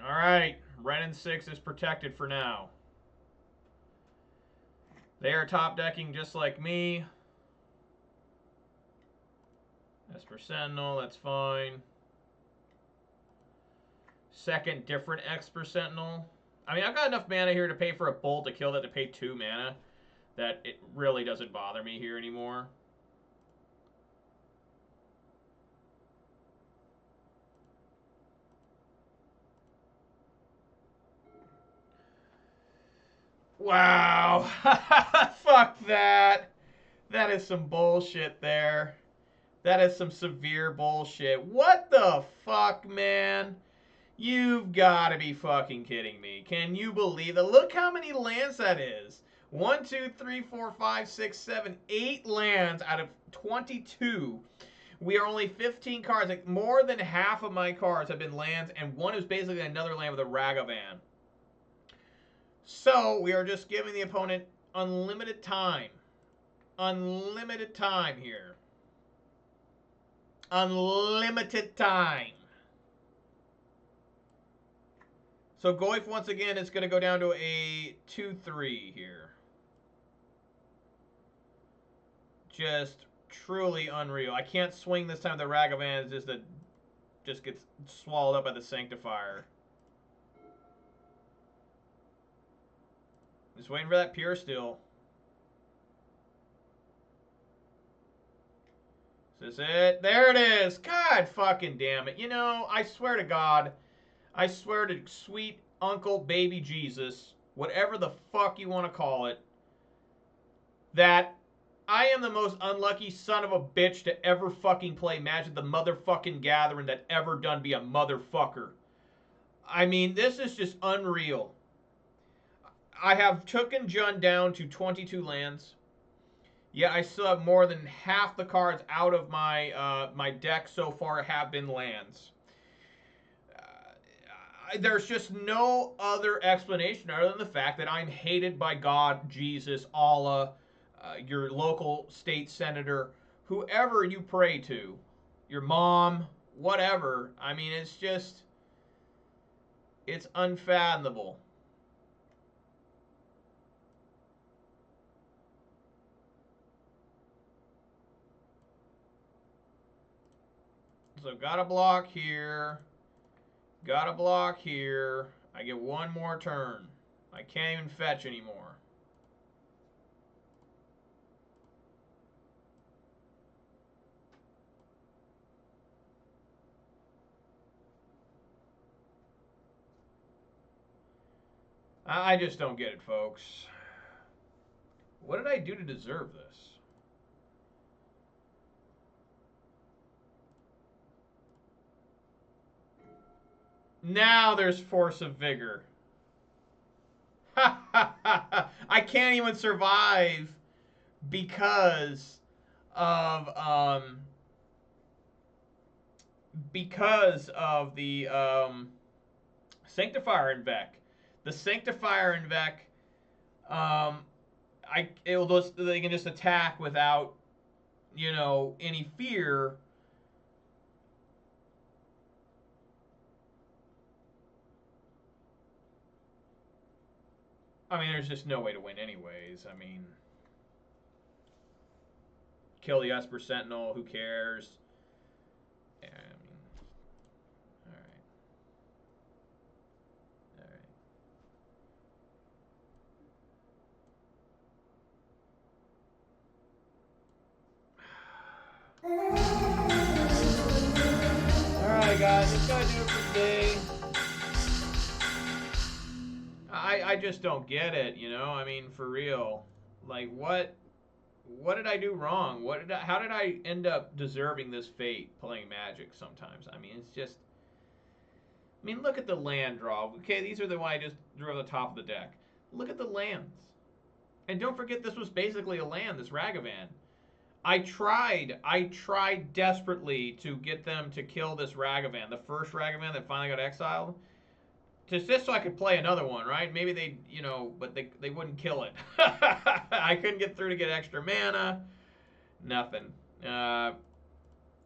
Alright, Wrenn and 6 is protected for now. They are top decking just like me. Esper Sentinel, that's fine. Second different Esper Sentinel. I mean, I've got enough mana here to pay for a bolt to kill that to pay 2 mana. That it really doesn't bother me here anymore. Wow. Fuck that. That is some bullshit there. That is some severe bullshit. What the fuck, man? You've got to be fucking kidding me. Can you believe that? Look how many lands that is. 1, 2, 3, 4, 5, 6, 7, 8 lands out of 22. We are only 15 cards. Like, more than half of my cards have been lands, and one is basically another land with a Ragavan. So, we are just giving the opponent unlimited time. Unlimited time here. Unlimited time. So, Goif, once again, is going to go down to a 2-3 here. Just truly unreal. I can't swing this time. The Ragavan is just gets swallowed up by the Sanctifier. Just waiting for that pure still. Is this it? There it is. God fucking damn it. You know, I swear to God, I swear to sweet Uncle Baby Jesus, whatever the fuck you want to call it, that I am the most unlucky son of a bitch to ever fucking play Magic the Motherfucking Gathering that ever done be a motherfucker. I mean, this is just unreal. I have taken Jun down to 22 lands. Yeah, I still have more than half the cards out of my my deck so far have been lands. There's just no other explanation other than the fact that I'm hated by God, Jesus, Allah, your local state senator, whoever you pray to, your mom, whatever. I mean, it's just, it's unfathomable. So got a block here. Got a block here. I get one more turn. I can't even fetch anymore. I just don't get it, folks. What did I do to deserve this? Now there's force of vigor. I can't even survive because of the Sanctifier in Vec. The Sanctifier in Vec, they can just attack without, you know, any fear. I mean, there's just no way to win anyways. I mean, kill the Esper Sentinel, who cares? Yeah, I mean, alright. Alright, guys, that's gonna do it for today. I just don't get it, you know? I mean, for real. Like, what did I do wrong? How did I end up deserving this fate playing Magic sometimes? I mean, it's just, I mean, look at the land draw. Okay, these are the one I just drew on the top of the deck. Look at the lands. And don't forget this was basically a land, this Ragavan. I tried desperately to get them to kill this Ragavan, the first Ragavan that finally got exiled. Just so I could play another one, right? Maybe they, you know, but they wouldn't kill it. I couldn't get through to get extra mana. Nothing. I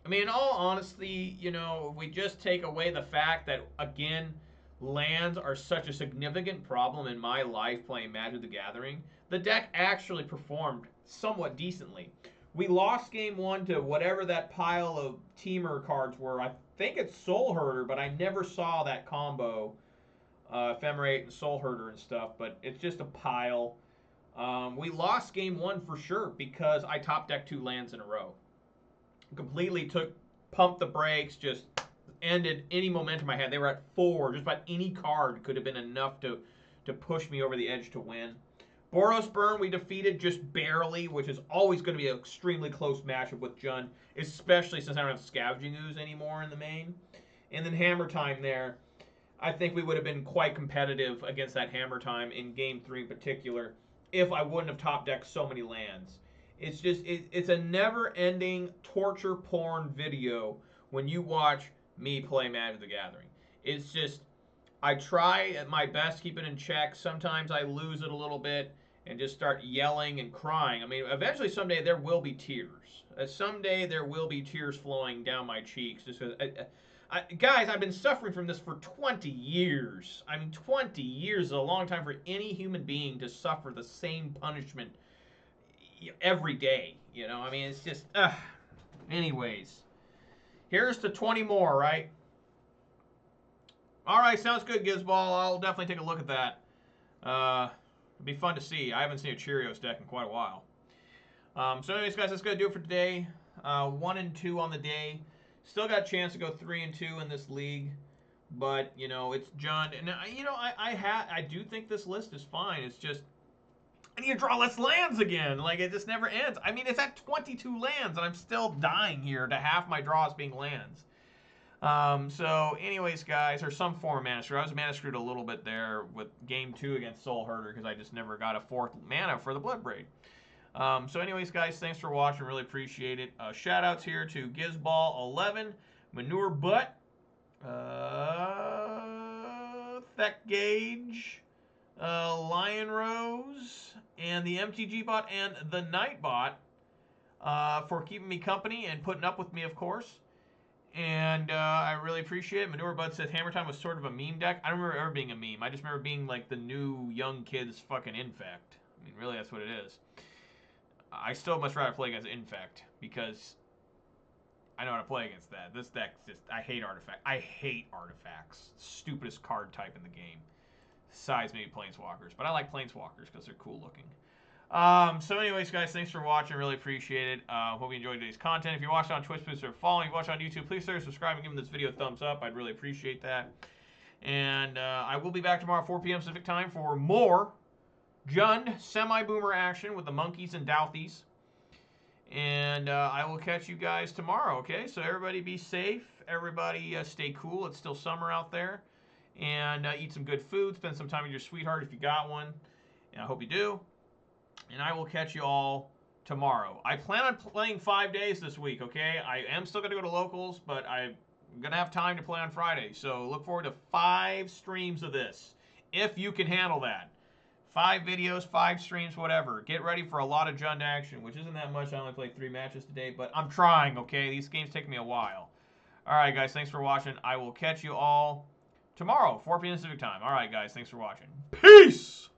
mean, in all honesty, you know, if we just take away the fact that, again, lands are such a significant problem in my life playing Magic the Gathering, the deck actually performed somewhat decently. We lost game one to whatever that pile of Teamer cards were. I think it's Soulherder, but I never saw that combo. Ephemerate and Soulherder and stuff, but it's just a pile. We lost game one for sure because I top decked 2 lands in a row. Completely pumped the brakes, just ended any momentum I had. They were at 4. Just about any card could have been enough to push me over the edge to win. Boros Burn we defeated just barely, which is always going to be an extremely close matchup with Jun, especially since I don't have Scavenging Ooze anymore in the main. And then Hammer Time there. I think we would have been quite competitive against that Hammer Time in Game 3 in particular if I wouldn't have top decked so many lands. It's just, it's a never-ending torture porn video when you watch me play Magic the Gathering. It's just, I try at my best to keep it in check. Sometimes I lose it a little bit and just start yelling and crying. I mean, eventually someday there will be tears. Someday there will be tears flowing down my cheeks just because... guys, I've been suffering from this for 20 years. I mean, 20 years is a long time for any human being to suffer the same punishment every day. You know, I mean, it's just, anyways. Here's to 20 more, right? All right, sounds good, Gizball. I'll definitely take a look at that. It'd be fun to see. I haven't seen a Cheerios deck in quite a while. So anyways, guys, that's going to do it for today. 1 and 2 on the day. Still got a chance to go 3 and 2 in this league. But, you know, it's John. And, you know, I do think this list is fine. It's just, I need to draw less lands again. Like, it just never ends. I mean, it's at 22 lands, and I'm still dying here to half my draws being lands. So, anyways, guys, or some form of mana screw. I was mana screwed a little bit there with Game 2 against Soulherder because I just never got a 4th mana for the Bloodbraid. So anyways, guys, thanks for watching. Really appreciate it. Shout-outs here to Gizball11, Manure Butt, Tech Gauge, Lion Rose, and the MTG bot and the Night bot for keeping me company and putting up with me, of course. And I really appreciate it. Manure Bud says Hammer Time was sort of a meme deck. I don't remember ever being a meme. I just remember being like the new young kids fucking Infect. I mean, really, that's what it is. I still much rather play against Infect because I know how to play against that. This deck's just, I hate Artifact. I hate Artifacts. Stupidest card type in the game. Besides maybe Planeswalkers. But I like Planeswalkers because they're cool looking. So anyways, guys, thanks for watching. Really appreciate it. Hope you enjoyed today's content. If you watched on Twitch, please follow. If you watched on YouTube, please subscribe and give this video a thumbs up. I'd really appreciate that. And I will be back tomorrow at 4 p.m. Pacific time for more Jund semi-boomer action with the monkeys and Douthies. And I will catch you guys tomorrow, okay? So everybody be safe. Everybody stay cool. It's still summer out there. And eat some good food. Spend some time with your sweetheart if you got one. And I hope you do. And I will catch you all tomorrow. I plan on playing 5 days this week, okay? I am still going to go to locals, but I'm going to have time to play on Friday. So look forward to 5 streams of this, if you can handle that. 5 videos, 5 streams, whatever. Get ready for a lot of Jund action, which isn't that much. I only played 3 matches today, but I'm trying, okay? These games take me a while. All right, guys, thanks for watching. I will catch you all tomorrow, 4 p.m. Pacific time. All right, guys, thanks for watching. Peace!